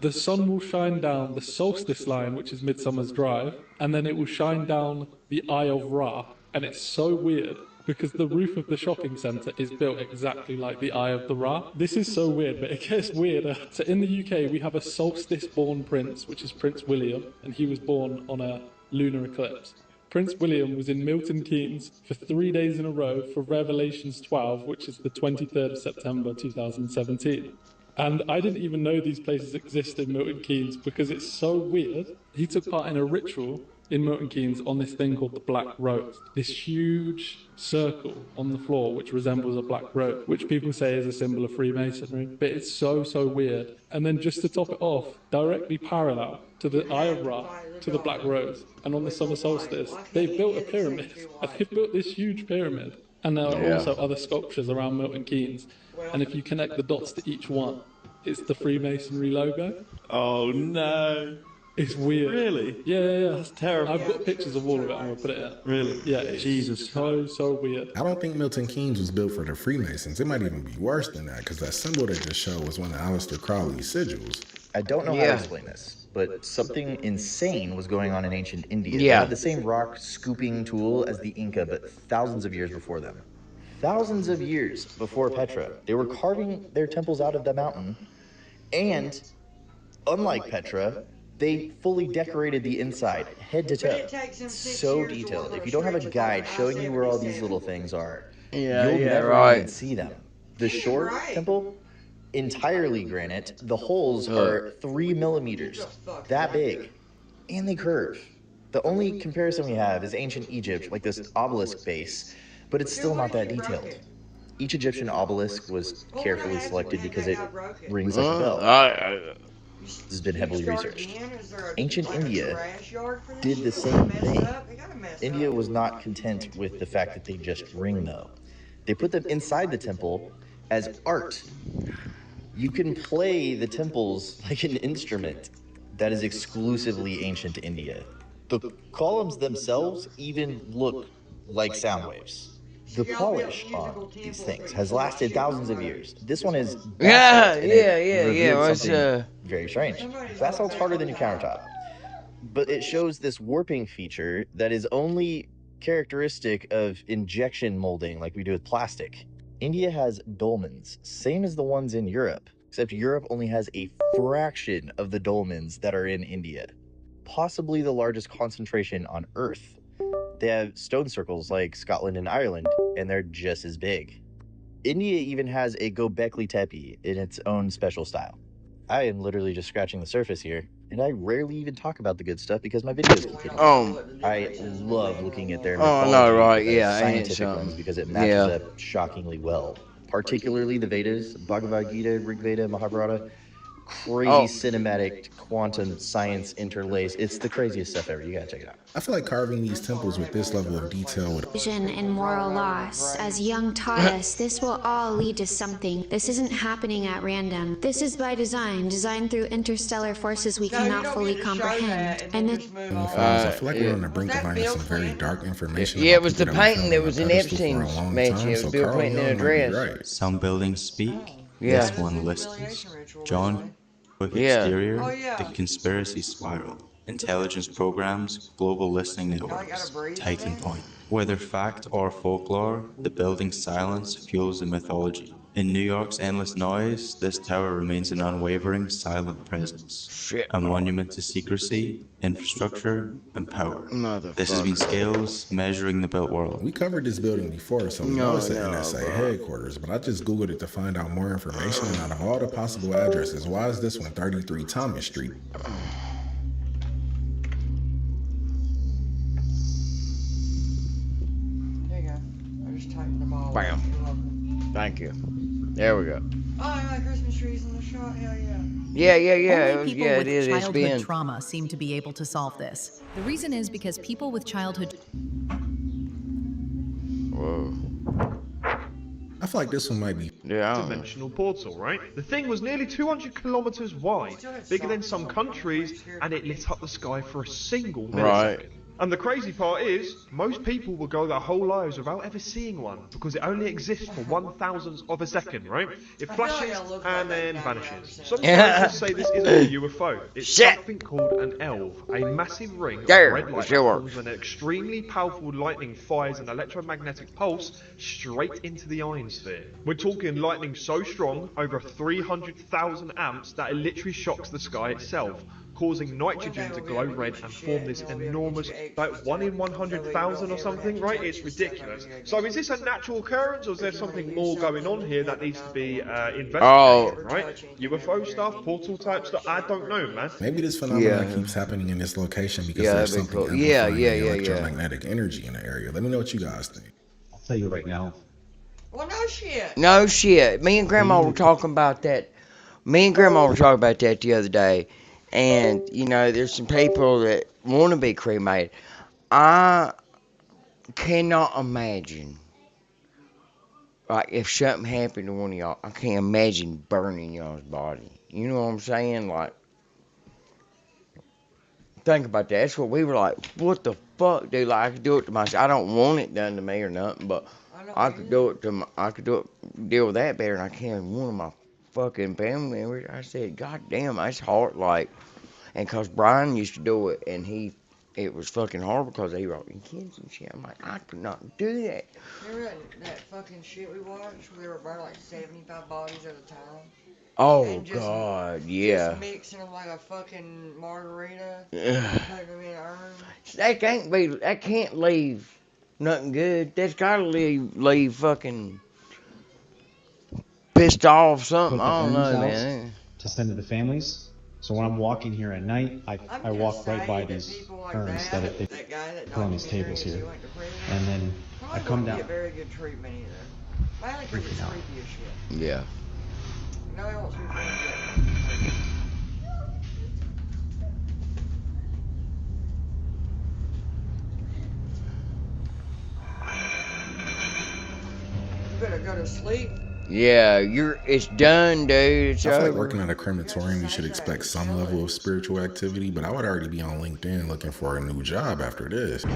The sun will shine down the solstice line, which is Midsummer's Drive, and then it will shine down the Eye of Ra. And it's so weird because the roof of the shopping centre is built exactly like the Eye of the Ra. This is so weird, but it gets weirder. So in the UK, we have a solstice-born prince, which is Prince William, and he was born on a lunar eclipse. Prince William was in Milton Keynes for 3 days in a row for Revelations 12, which is the 23rd of September 2017. And I didn't even know these places exist in Milton Keynes because it's so weird. He took part in a ritual in Milton Keynes on this thing called the Black Rose. This huge circle on the floor which resembles a black rose, which people say is a symbol of Freemasonry. But it's so, so weird. And then just to top it off, directly parallel to the Eye of Ra, to the Black Rose, and on the summer solstice, they've built a pyramid. And they've built this huge pyramid. And there are also other sculptures around Milton Keynes. And if you connect the dots to each one, it's the Freemasonry logo. Oh no. It's weird. Really? Yeah. That's terrible. I've got pictures of all of it. I'm going to put it in. Really? Yeah, it's Jesus. so weird. I don't think Milton Keynes was built for the Freemasons. It might even be worse than that, because that symbol they just showed was one of Aleister Crowley's sigils. I don't know how to explain this, but something insane was going on in ancient India. They Yeah. had the same rock scooping tool as the Inca, but thousands of years before them. Thousands of years before Petra, they were carving their temples out of the mountain, and unlike Petra, they fully decorated the inside, head to toe. So detailed. If you don't have a guide showing you where all these little things are, you'll never even see them. The Shore Temple, entirely granite. The holes are 3 millimeters, that big, and they curve. The only comparison we have is ancient Egypt, like this obelisk base, but it's still not that detailed. Each Egyptian obelisk was carefully selected because it rings like a bell. This has been heavily researched. Ancient India did the same thing. India was not content with the fact that they just ring, though. They put them inside the temple as art. You can play the temples like an instrument. That is exclusively ancient India. The columns themselves even look like sound waves. The polish on these things has lasted thousands of years. This one is basalt, and it revealed something very strange. Basalt's harder than your countertop, but it shows this warping feature that is only characteristic of injection molding like we do with plastic. India has dolmens, same as the ones in Europe, except Europe only has a fraction of the dolmens that are in India. Possibly the largest concentration on Earth. They have stone circles like Scotland and Ireland, and they're just as big. India even has a Gobekli Tepe in its own special style. I am literally just scratching the surface here, and I rarely even talk about the good stuff because my videos continue. I love looking at their mythology with a scientific lens because it matches up shockingly well. Particularly the Vedas, Bhagavad Gita, Rig Veda, Mahabharata. Crazy cinematic quantum science interlace. It's the craziest stuff ever. You gotta check it out. I feel like carving these temples with this level of detail would... Vision and moral loss. As Jung taught us, this will all lead to something. This isn't happening at random. This is by design, designed through interstellar forces we cannot fully comprehend. And then... I feel like we're on the brink of finding some very dark information. Yeah, it was the painting that was in Epstein's mansion. It was Bill Clinton in a dress. Some buildings speak. Yeah. This one listens. John, quick exterior, the conspiracy spiral, intelligence programs, global listening networks, Titan Point. Whether fact or folklore, the building's silence fuels the mythology. In New York's endless noise, this tower remains an unwavering, silent presence. A monument to secrecy, infrastructure, and power. This has been scales measuring the built world. We covered this building before, so we know it's an NSA headquarters, but I just Googled it to find out more information, and out of all the possible addresses, why is this one 33 Thomas Street? There you go. I just tightened the ball. Bam. Thank you. There we go. Oh, I like Christmas trees in the shot. Hell yeah. Yeah. Only people it with is. It's childhood been. trauma seem to be able to solve this. The reason is because people with childhood... Whoa. I feel like this one might be... Dimensional portal, right? The thing was nearly 200 kilometers wide, bigger than some countries, and it lit up the sky for a single millisecond. And the crazy part is, most people will go their whole lives without ever seeing one, because it only exists for 1/1000th of a second, right? It flashes and then vanishes. Some scientists say this isn't a UFO, it's something called an ELV, a massive ring of red light that forms when an extremely powerful lightning fires an electromagnetic pulse straight into the ionosphere. We're talking lightning so strong, over 300,000 amps, that it literally shocks the sky itself, causing nitrogen to glow red and form this enormous, like 1 in 100,000 or something, right? It's ridiculous. So is this a natural occurrence, or is there something more going on here that needs to be investigated, right? UFO stuff, portal type stuff, I don't know, man. Maybe this phenomenon keeps happening in this location because there's something amplifying the electromagnetic energy in the area. Let me know what you guys think. I'll tell you right now. Well, no shit. No shit. Me and Grandma were talking about that. The other day. And, you know, there's some people that want to be cremated. I cannot imagine, like, if something happened to one of y'all, I can't imagine burning y'all's body. You know what I'm saying? Like, think about that. That's what we were like, what the fuck, dude? Like, I could do it to myself. I don't want it done to me or nothing, but I could do it deal with that better than I can with one of my fucking family members. I said, God damn, that's hard, like, and cause Brian used to do it, and it was fucking hard because he wrote in kids and shit. I'm like, I could not do that. Remember that fucking shit we watched where they were burning like 75 bodies at a time? Oh, God, yeah. Just mixing them like a fucking margarita. Yeah. Putting them in urns. That can't leave nothing good. That's gotta leave fucking pissed off something. I don't know, man. To send to the families. So when I'm walking here at night, I walk right by these urns that they put on these tables here. And then I come down. Not very good treatment either. Mainly because it's creepy as shit. Yeah. Nobody wants to be friends. You better go to sleep. Yeah, it's done, dude. It's I feel over. like working at a crematorium, you should expect some level of spiritual activity, but I would already be on LinkedIn looking for a new job after this. Yeah,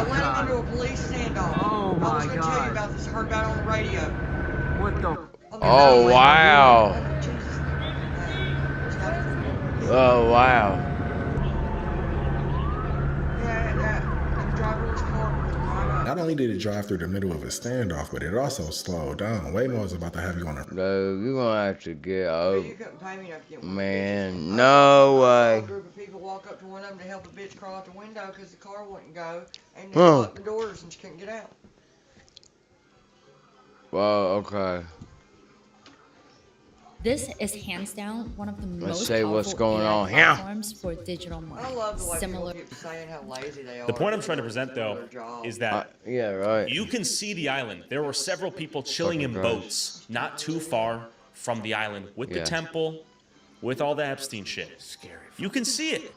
went into a police standoff. I was going to tell you about this. Heard about it on the radio. What the? Oh, wow. Oh, wow. Not only did it drive through the middle of a standoff, but it also slowed down. Waymo was about to have you on a... No, you're going to have to get over. You couldn't pay me enough to get one. Man, no way. A group of people walk up to one of them to help a bitch crawl out the window because the car wouldn't go. And they locked the doors and she couldn't get out. Well, okay. This is hands down one of the Let's most say what's powerful going AI on here. platforms for digital marketing. I love the way Similar. people keep saying how lazy they are. The point I'm trying to present, though, is that yeah, right. You can see the island. There were several people chilling in boats not too far from the island with the temple, with all the Epstein shit. Scary. You can see it.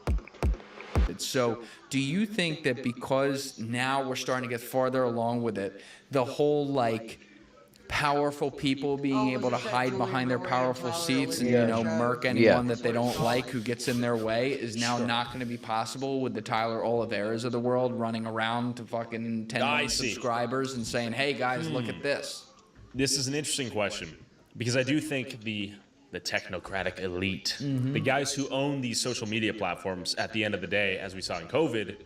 So, do you think that because now we're starting to get farther along with it, the whole like powerful people being able to hide behind their powerful seats and you know murk anyone that they don't like who gets in their way is now not going to be possible with the Tyler Oliveras of the world running around to fucking 10 million subscribers and saying, hey guys, look at this? This is an interesting question because I do think the technocratic elite, the guys who own these social media platforms at the end of the day, as we saw in COVID,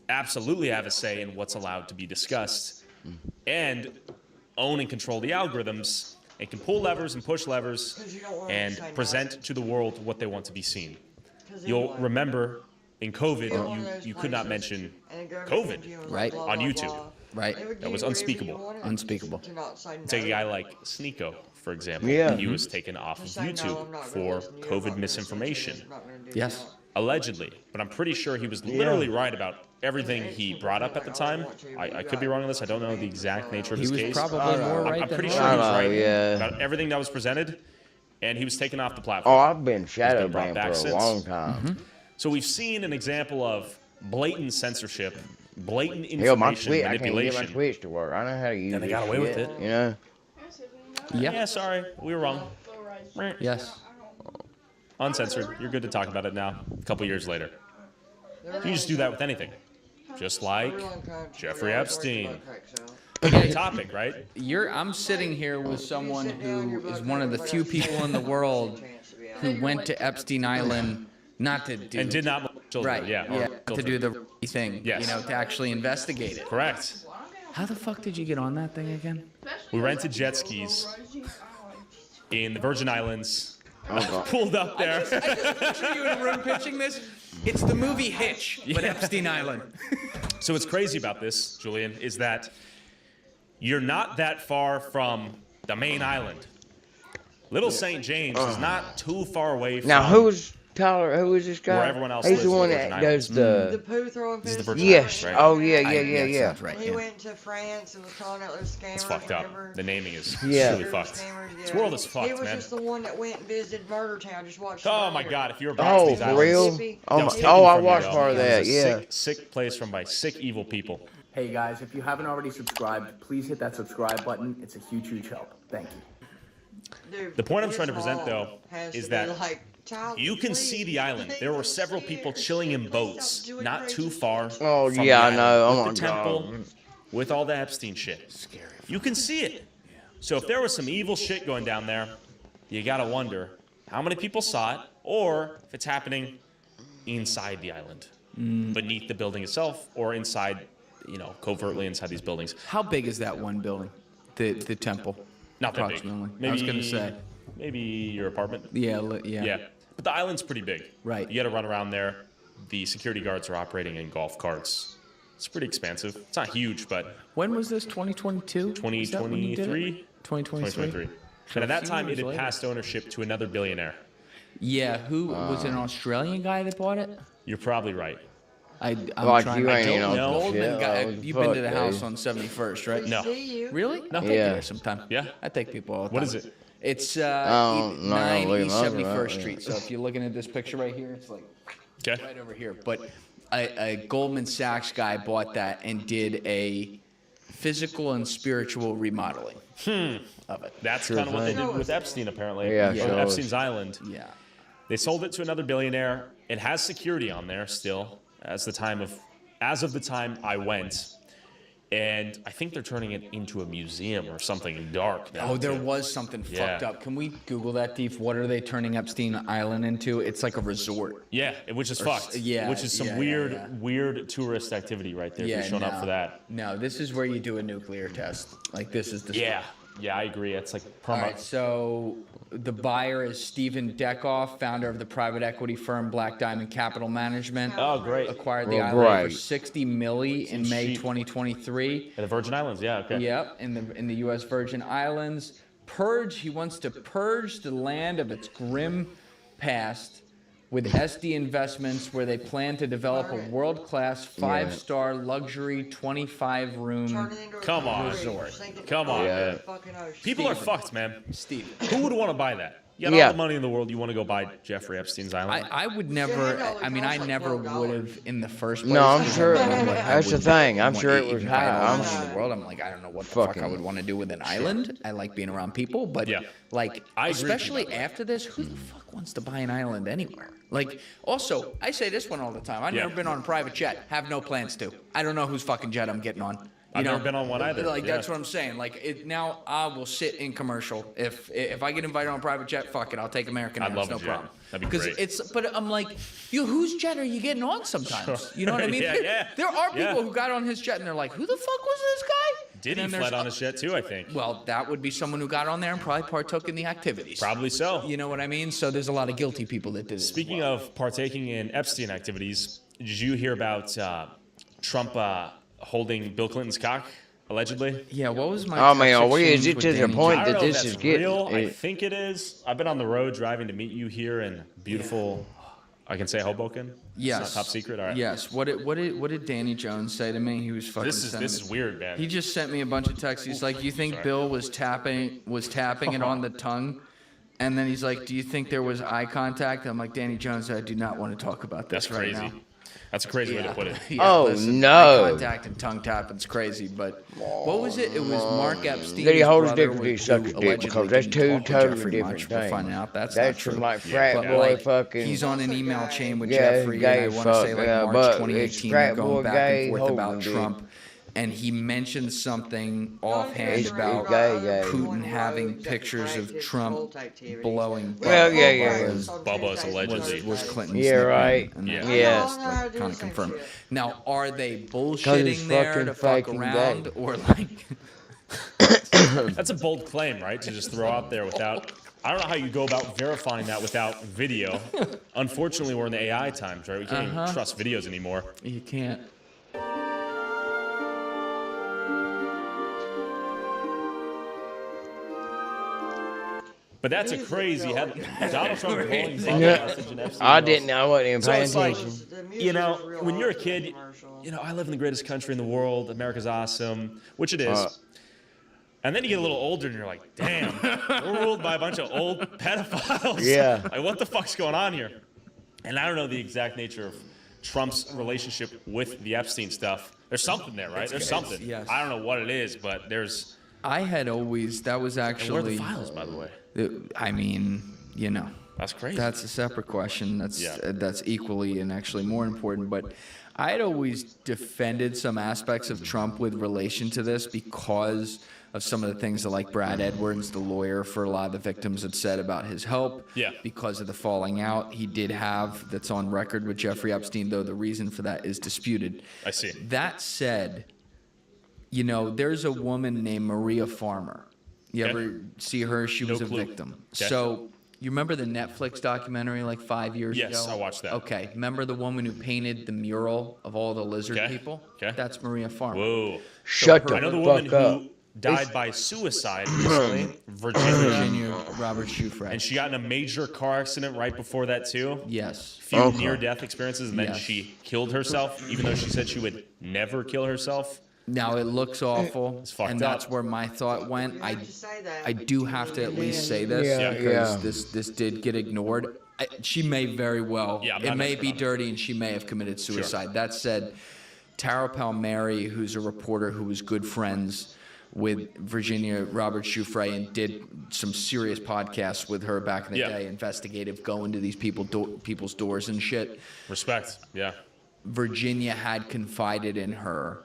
absolutely have a say in what's allowed to be discussed and own and control the algorithms and can pull levers and push levers and present to the world what they want to be seen. You'll remember in COVID, you could not mention COVID on YouTube. Right. That was unspeakable. Unspeakable. Take a guy like Sneeko, for example. Yeah. He was taken off of YouTube for COVID misinformation. Yes. Allegedly. But I'm pretty sure he was literally right about everything he brought up at the time. I could be wrong on this. I don't know the exact nature of his case. He was probably more right I'm than pretty wrong. sure he was right about everything that was presented, and he was taken off the platform. Oh, I've been shadow brought banned back for a since. long time. So we've seen an example of blatant censorship, blatant Hell, my information Twitch, I can't manipulation. get my Twitch to work. I know how to use it. And they got away with it. You know? Yeah, sorry. We were wrong. Yes. Uncensored. You're good to talk about it now, a couple years later. You just do that with anything. Just like Jeffrey Epstein. Topic, right? I'm sitting here with someone who is one of the few people in the world who went to Epstein Island not to do and did not children, right, yeah, to do the thing, yes. to actually investigate it. Correct. How the fuck did you get on that thing again? We rented jet skis in the Virgin Islands. Pulled up there. I just picture you in a room pitching this. It's the movie Hitch, but Epstein Island. So what's crazy about this, Julian, is that you're not that far from the main island. Little St. James is not too far away from... Now, who's Tyler? Who is this guy? Where everyone else He's lives the one in the that Virgin does Islands. the poo throwing This is the business? Virgin Yes. Islands, right? Oh, yeah. Sounds right, He went to France and was calling out those scammers. It's fucked up. Remember? The naming is Yeah. really fucked. This world is fucked, He was man. just the one that went and visited Murder Town. Just watched. Oh my God! If you're about Oh, these for islands, real? that Oh, was my- taken oh, I from you, watched though. part of It that, was a yeah. sick place run by sick, evil people. Hey guys, if you haven't already subscribed, please hit that subscribe button. It's a huge, huge help. Thank you. Dude, The point I'm his trying to present, mom though, has is to that be like, "Child, you can see the island. There were several people chilling in boats, not too far. Oh, from yeah, the I know. island, Oh, with my the temple, God. with all the Epstein shit. Scary. You can see it. So if there was some evil shit going down there, you gotta wonder how many people saw it, or if it's happening inside the island, beneath the building itself, or inside, covertly inside these buildings. How big is that one building? The temple? Not that big. Approximately. Maybe, I was going to say. Maybe your apartment. Yeah. But the island's pretty big. Right. You got to run around there. The security guards are operating in golf carts. It's pretty expansive. It's not huge, but... When was this, 2022? 2023? 2023. And at that few time, it years had later. passed ownership to another billionaire. Yeah, who was it an Australian guy that bought it? You're probably right. I'm Like, trying you to ain't know. no Goldman shit. guy. Oh, You've been to the fuck, house dude. on 71st, right? No. Really? No. I'll take you Yeah. there sometime. Yeah? I take people all the time. What is it? It's not gonna 9 leave East them up, 71st right? Street. So if you're looking at this picture right here, it's like Okay. right over here. But a Goldman Sachs guy bought that and did a physical and spiritual remodeling of it. That's kind of what they did with Epstein, apparently. Yeah, Or sure. Epstein's Island. Yeah. They sold it to another billionaire. It has security on there still, as of the time I went. And I think they're turning it into a museum or something dark now. Oh, there too. was something Yeah. fucked up. Can we Google that, Deef? What are they turning Epstein Island into? It's like a resort. Yeah, which is Or fucked. yeah, Which is some yeah, weird, yeah. weird tourist activity right there. If you're showing up for that. No, this is where you do a nuclear test. Like, this is the spot. Yeah, I agree. It's like All right, so the buyer is Stephen Deckoff, founder of the private equity firm Black Diamond Capital Management. Oh, great. Acquired the Well, island for great. $60 million in May cheap. 2023. In the Virgin Islands, yeah, okay. Yep, in the U.S. Virgin Islands. He wants to purge the land of its grim past with SD Investments, where they plan to develop a world-class 5-star luxury 25-room Come on. resort. Come on, Yeah. man. People are fucked, man. Steve. Who would want to buy that? You got Yeah. all the money in the world. You want to go buy Jeffrey Epstein's island? I would never. I mean, I never would have in the first place. No, I'm because sure. I wouldn't- I That's the wouldn't thing. I'm want sure to it was even buy all high. the money in the world. I'm like, I don't know what the fuck I Fucking would want to do with an island. I like being around people, but like, I agree with you, especially by the way. after this, who the fuck wants to buy an island anywhere? Like, also, I say this one all the time. I've Yeah. never been on a private jet. Have no plans to. I don't know whose fucking jet I'm getting on. I've never been on one either, Like, yeah. that's what I'm saying. Like, now I will sit in commercial. If I get invited on a private jet, fuck it, I'll take American I'd Airlines, love no a jet. problem. That'd be great. But I'm like, whose jet are you getting on sometimes? Sure. You know what I mean? Yeah. There are people Yeah. who got on his jet and they're like, who the fuck was this guy? Diddy And then fled there's- on his jet too, I think. Well, that would be someone who got on there and probably partook in the activities. Probably so. You know what I mean? So there's a lot of guilty people that did it. Speaking of partaking in Epstein activities, did you hear about Trump holding Bill Clinton's cock, allegedly? Yeah, what was my Oh, man, text is exchange it with to the Danny point I that don't know if this that's is getting? real. I think it is. I've been on the road driving to meet you here in beautiful, I can say Hoboken? Yes. It's not top secret? All right. Yes. What did Danny Jones say to me? He was fucking. This is weird, man. He just sent me a bunch of texts. He's like, "You think Bill was tapping it on the tongue?" And then he's like, "Do you think there was eye contact?" I'm like, "Danny Jones, I do not want to talk about this That's right crazy. now." That's a crazy way to put it. No. Eye contact and tongue tapping's crazy, but what was it? It was Mark Epstein. Did he hold his brother dick or did he who suck his dick? Because that's two totally different We're finding things. out that's That's not some true. like frat boy fucking. He's on an email chain with Yeah, Jeffrey, gay and I want to say like fuck, March but 2018. it's They're frat going boy back gay and forth about holding dick. Trump. And he mentioned something offhand It's about gay. Putin having pictures of Trump blowing. Well, yeah. Bubba's allegedly was Clinton's Yeah, nickname, right. and that Yeah. was, like, kind of confirmed. Now, are they he's bullshitting there fucking to fuck fucking around, gay. or like? That's a bold claim, right? To just throw out there without. I don't know how you go about verifying that without video. Unfortunately, we're in the AI times, right? We can't even trust videos anymore. You can't. But that's a crazy headline. Donald Trump calling Bubba Yeah. message and Epstein I emails. didn't. I wasn't even So paying it's like, attention. when you're a kid, I live in the greatest country in the world. America's awesome, which it is. And then you get a little older and you're like, damn, we're ruled by a bunch of old pedophiles. Yeah. Like, what the fuck's going on here? And I don't know the exact nature of Trump's relationship with the Epstein stuff. There's something there, right? There's something. Yes. I don't know what it is, but there's. I had always, that was actually. Where are the files, by the way? I mean, That's crazy. That's a separate question. That's equally and actually more important. But I had always defended some aspects of Trump with relation to this because of some of the things that, like Brad Edwards, the lawyer for a lot of the victims, had said about his help. Yeah. Because of the falling out he did have, that's on record with Jeffrey Epstein, though the reason for that is disputed. I see. That said, there's a woman named Maria Farmer. You ever see her? She was a victim. Okay. So you remember the Netflix documentary like 5 years ago? Yes, I watched that. Okay. Remember the woman who painted the mural of all the lizard people? Okay. That's Maria Farmer. Whoa. Shut the I know the fuck woman up. who died by suicide recently, Virginia Robert Shufrat. And she got in a major car accident right before that too. Yes. Few near-death experiences, and then Yes. she killed herself, even though she said she would never kill herself. Now it looks awful, It's fucked and that's up. where my thought went. I do have to at least say this because this did get ignored. She may very well. Yeah, I'm it not may expert be on dirty, and she may have committed suicide. That said, Tara Palmieri, who's a reporter who was good friends with Virginia Robert Shufray and did some serious podcasts with her back in the day, investigative, going to these people's doors and shit. Respect, yeah. Virginia had confided in her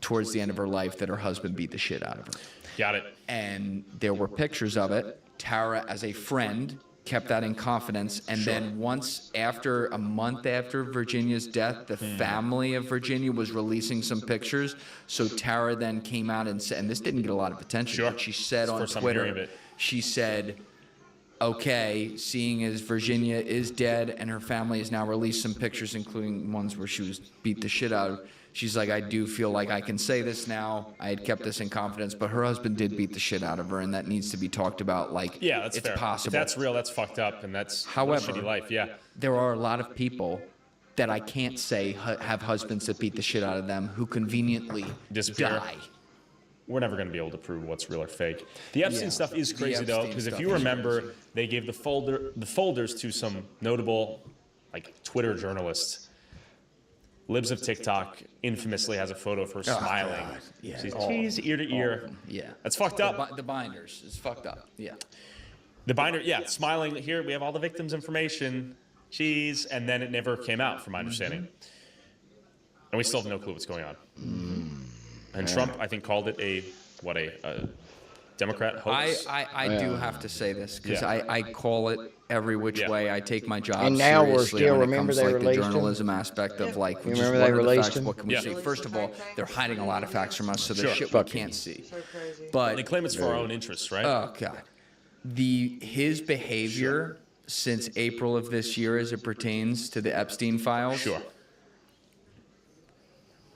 towards the end of her life that her husband beat the shit out of her. Got it. And there were pictures of it. Tara, as a friend, kept that in confidence. And then a month after Virginia's death, the family of Virginia was releasing some pictures. So Tara then came out and said, and this didn't get a lot of attention, but she said on Twitter, she said, okay, seeing as Virginia is dead and her family has now released some pictures, including ones where she was beat the shit out of, she's like, I do feel like I can say this now. I had kept this in confidence, but her husband did beat the shit out of her, and that needs to be talked about. Like, yeah, that's it's fair. possible. If that's real, that's fucked up, and that's However, a shitty life, yeah. There are a lot of people that I can't say have husbands that beat the shit out of them who conveniently die. We're never going to be able to prove what's real or fake. The Epstein stuff is crazy, though, because if you remember, they gave the folders to some notable, Twitter journalists. Libs of TikTok infamously has a photo of her smiling. She's cheese ear to ear. Yeah. That's fucked up. The binders is fucked up. Yeah. The binder, smiling. Here, we have all the victims' information. Cheese. And then it never came out, from my understanding. And we still have no clue what's going on. And Trump, I think, called it a Democrat hoax. I do have to say this, because I call it every which way. I take my job And now we're seriously still, when it remember comes they the released him? journalism aspect of Remember they released him? What can we see? First of all, they're hiding a lot of facts from us, so there's shit we Fucking can't see. So crazy. But they claim it's for our own interests, right? Oh God, his behavior since April of this year, as it pertains to the Epstein files. Sure.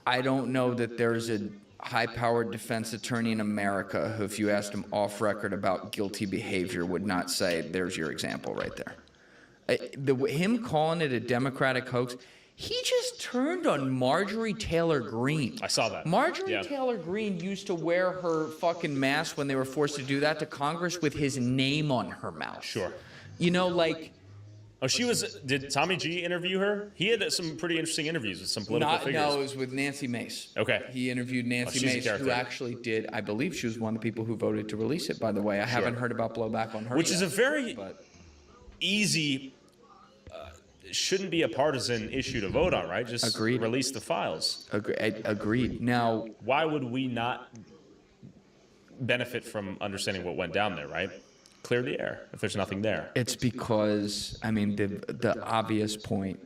I don't know that there's a high-powered defense attorney in America who, if you asked him off record about guilty behavior, would not say, there's your example right there. Him calling it a Democratic hoax, he just turned on Marjorie Taylor Greene. I saw that. Marjorie Taylor Greene used to wear her fucking mask when they were forced to do that to Congress with his name on her mouth. Sure. Oh, she was. Did Tommy G interview her? He had some pretty interesting interviews with some political figures. No, it was with Nancy Mace. Okay. He interviewed Nancy Mace, who actually did. I believe she was one of the people who voted to release it. By the way, I haven't heard about blowback on her. Which is a very easy. Shouldn't be a partisan issue to vote on, right? Just release the files. Agreed. Now, why would we not benefit from understanding what went down there, right? Clear the air if there's nothing there. It's because, I mean, the obvious point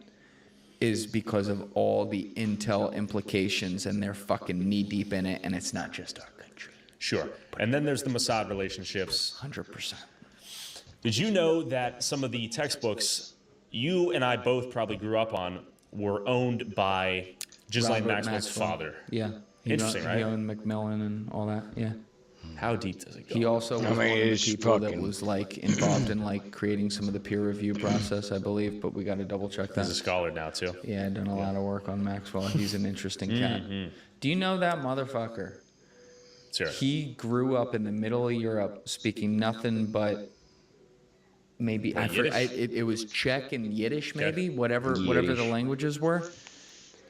is because of all the intel implications, and they're fucking knee deep in it, and it's not just our country. Sure. And then there's the Mossad relationships. 100%. Did you know that some of the textbooks you and I both probably grew up on were owned by Ghislaine Maxwell's father? Yeah. Interesting, right? He owned Macmillan and all that, yeah. How deep does it go? He also was one of the people that was like involved in like creating some of the peer review process, I believe, but we got to double check that. He's a scholar now too. Yeah, done a lot of work on Maxwell. He's an interesting cat. Do you know that motherfucker? Sure. He grew up in the middle of Europe speaking nothing but maybe it was Czech and Yiddish, maybe whatever the languages were.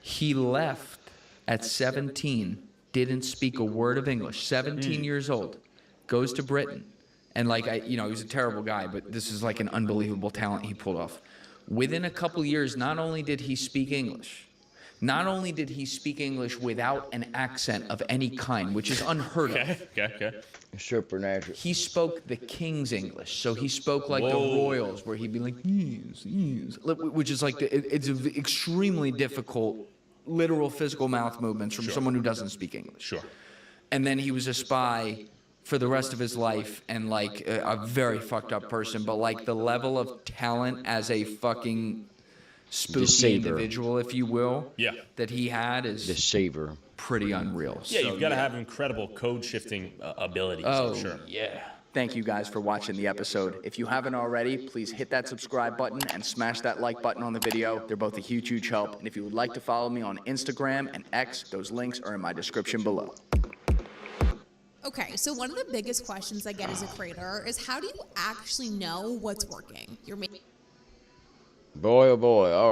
He left at 17. Didn't speak a word of English. 17 years old, goes to Britain, and he was a terrible guy, but this is like an unbelievable talent he pulled off. Within a couple years, not only did he speak English without an accent of any kind, which is unheard of. Okay. Supernatural. He spoke the king's English, so he spoke like the royals, where he'd be like, yes, which is like it's extremely difficult. Literal physical mouth movements from someone who doesn't speak English. Sure. And then he was a spy for the rest of his life, and like a very fucked up person, but like the level of talent as a fucking spooky individual, if you will, that he had is deceiver. Pretty unreal. Yeah, you've got to have incredible code shifting abilities. Oh, I'm sure. Yeah. Thank you guys for watching the episode. If you haven't already, please hit that subscribe button and smash that like button on the video. They're both a huge, huge help. And if you would like to follow me on Instagram and X, those links are in my description below. Okay, so one of the biggest questions I get as a creator is how do you actually know what's working? Boy, oh boy, all right.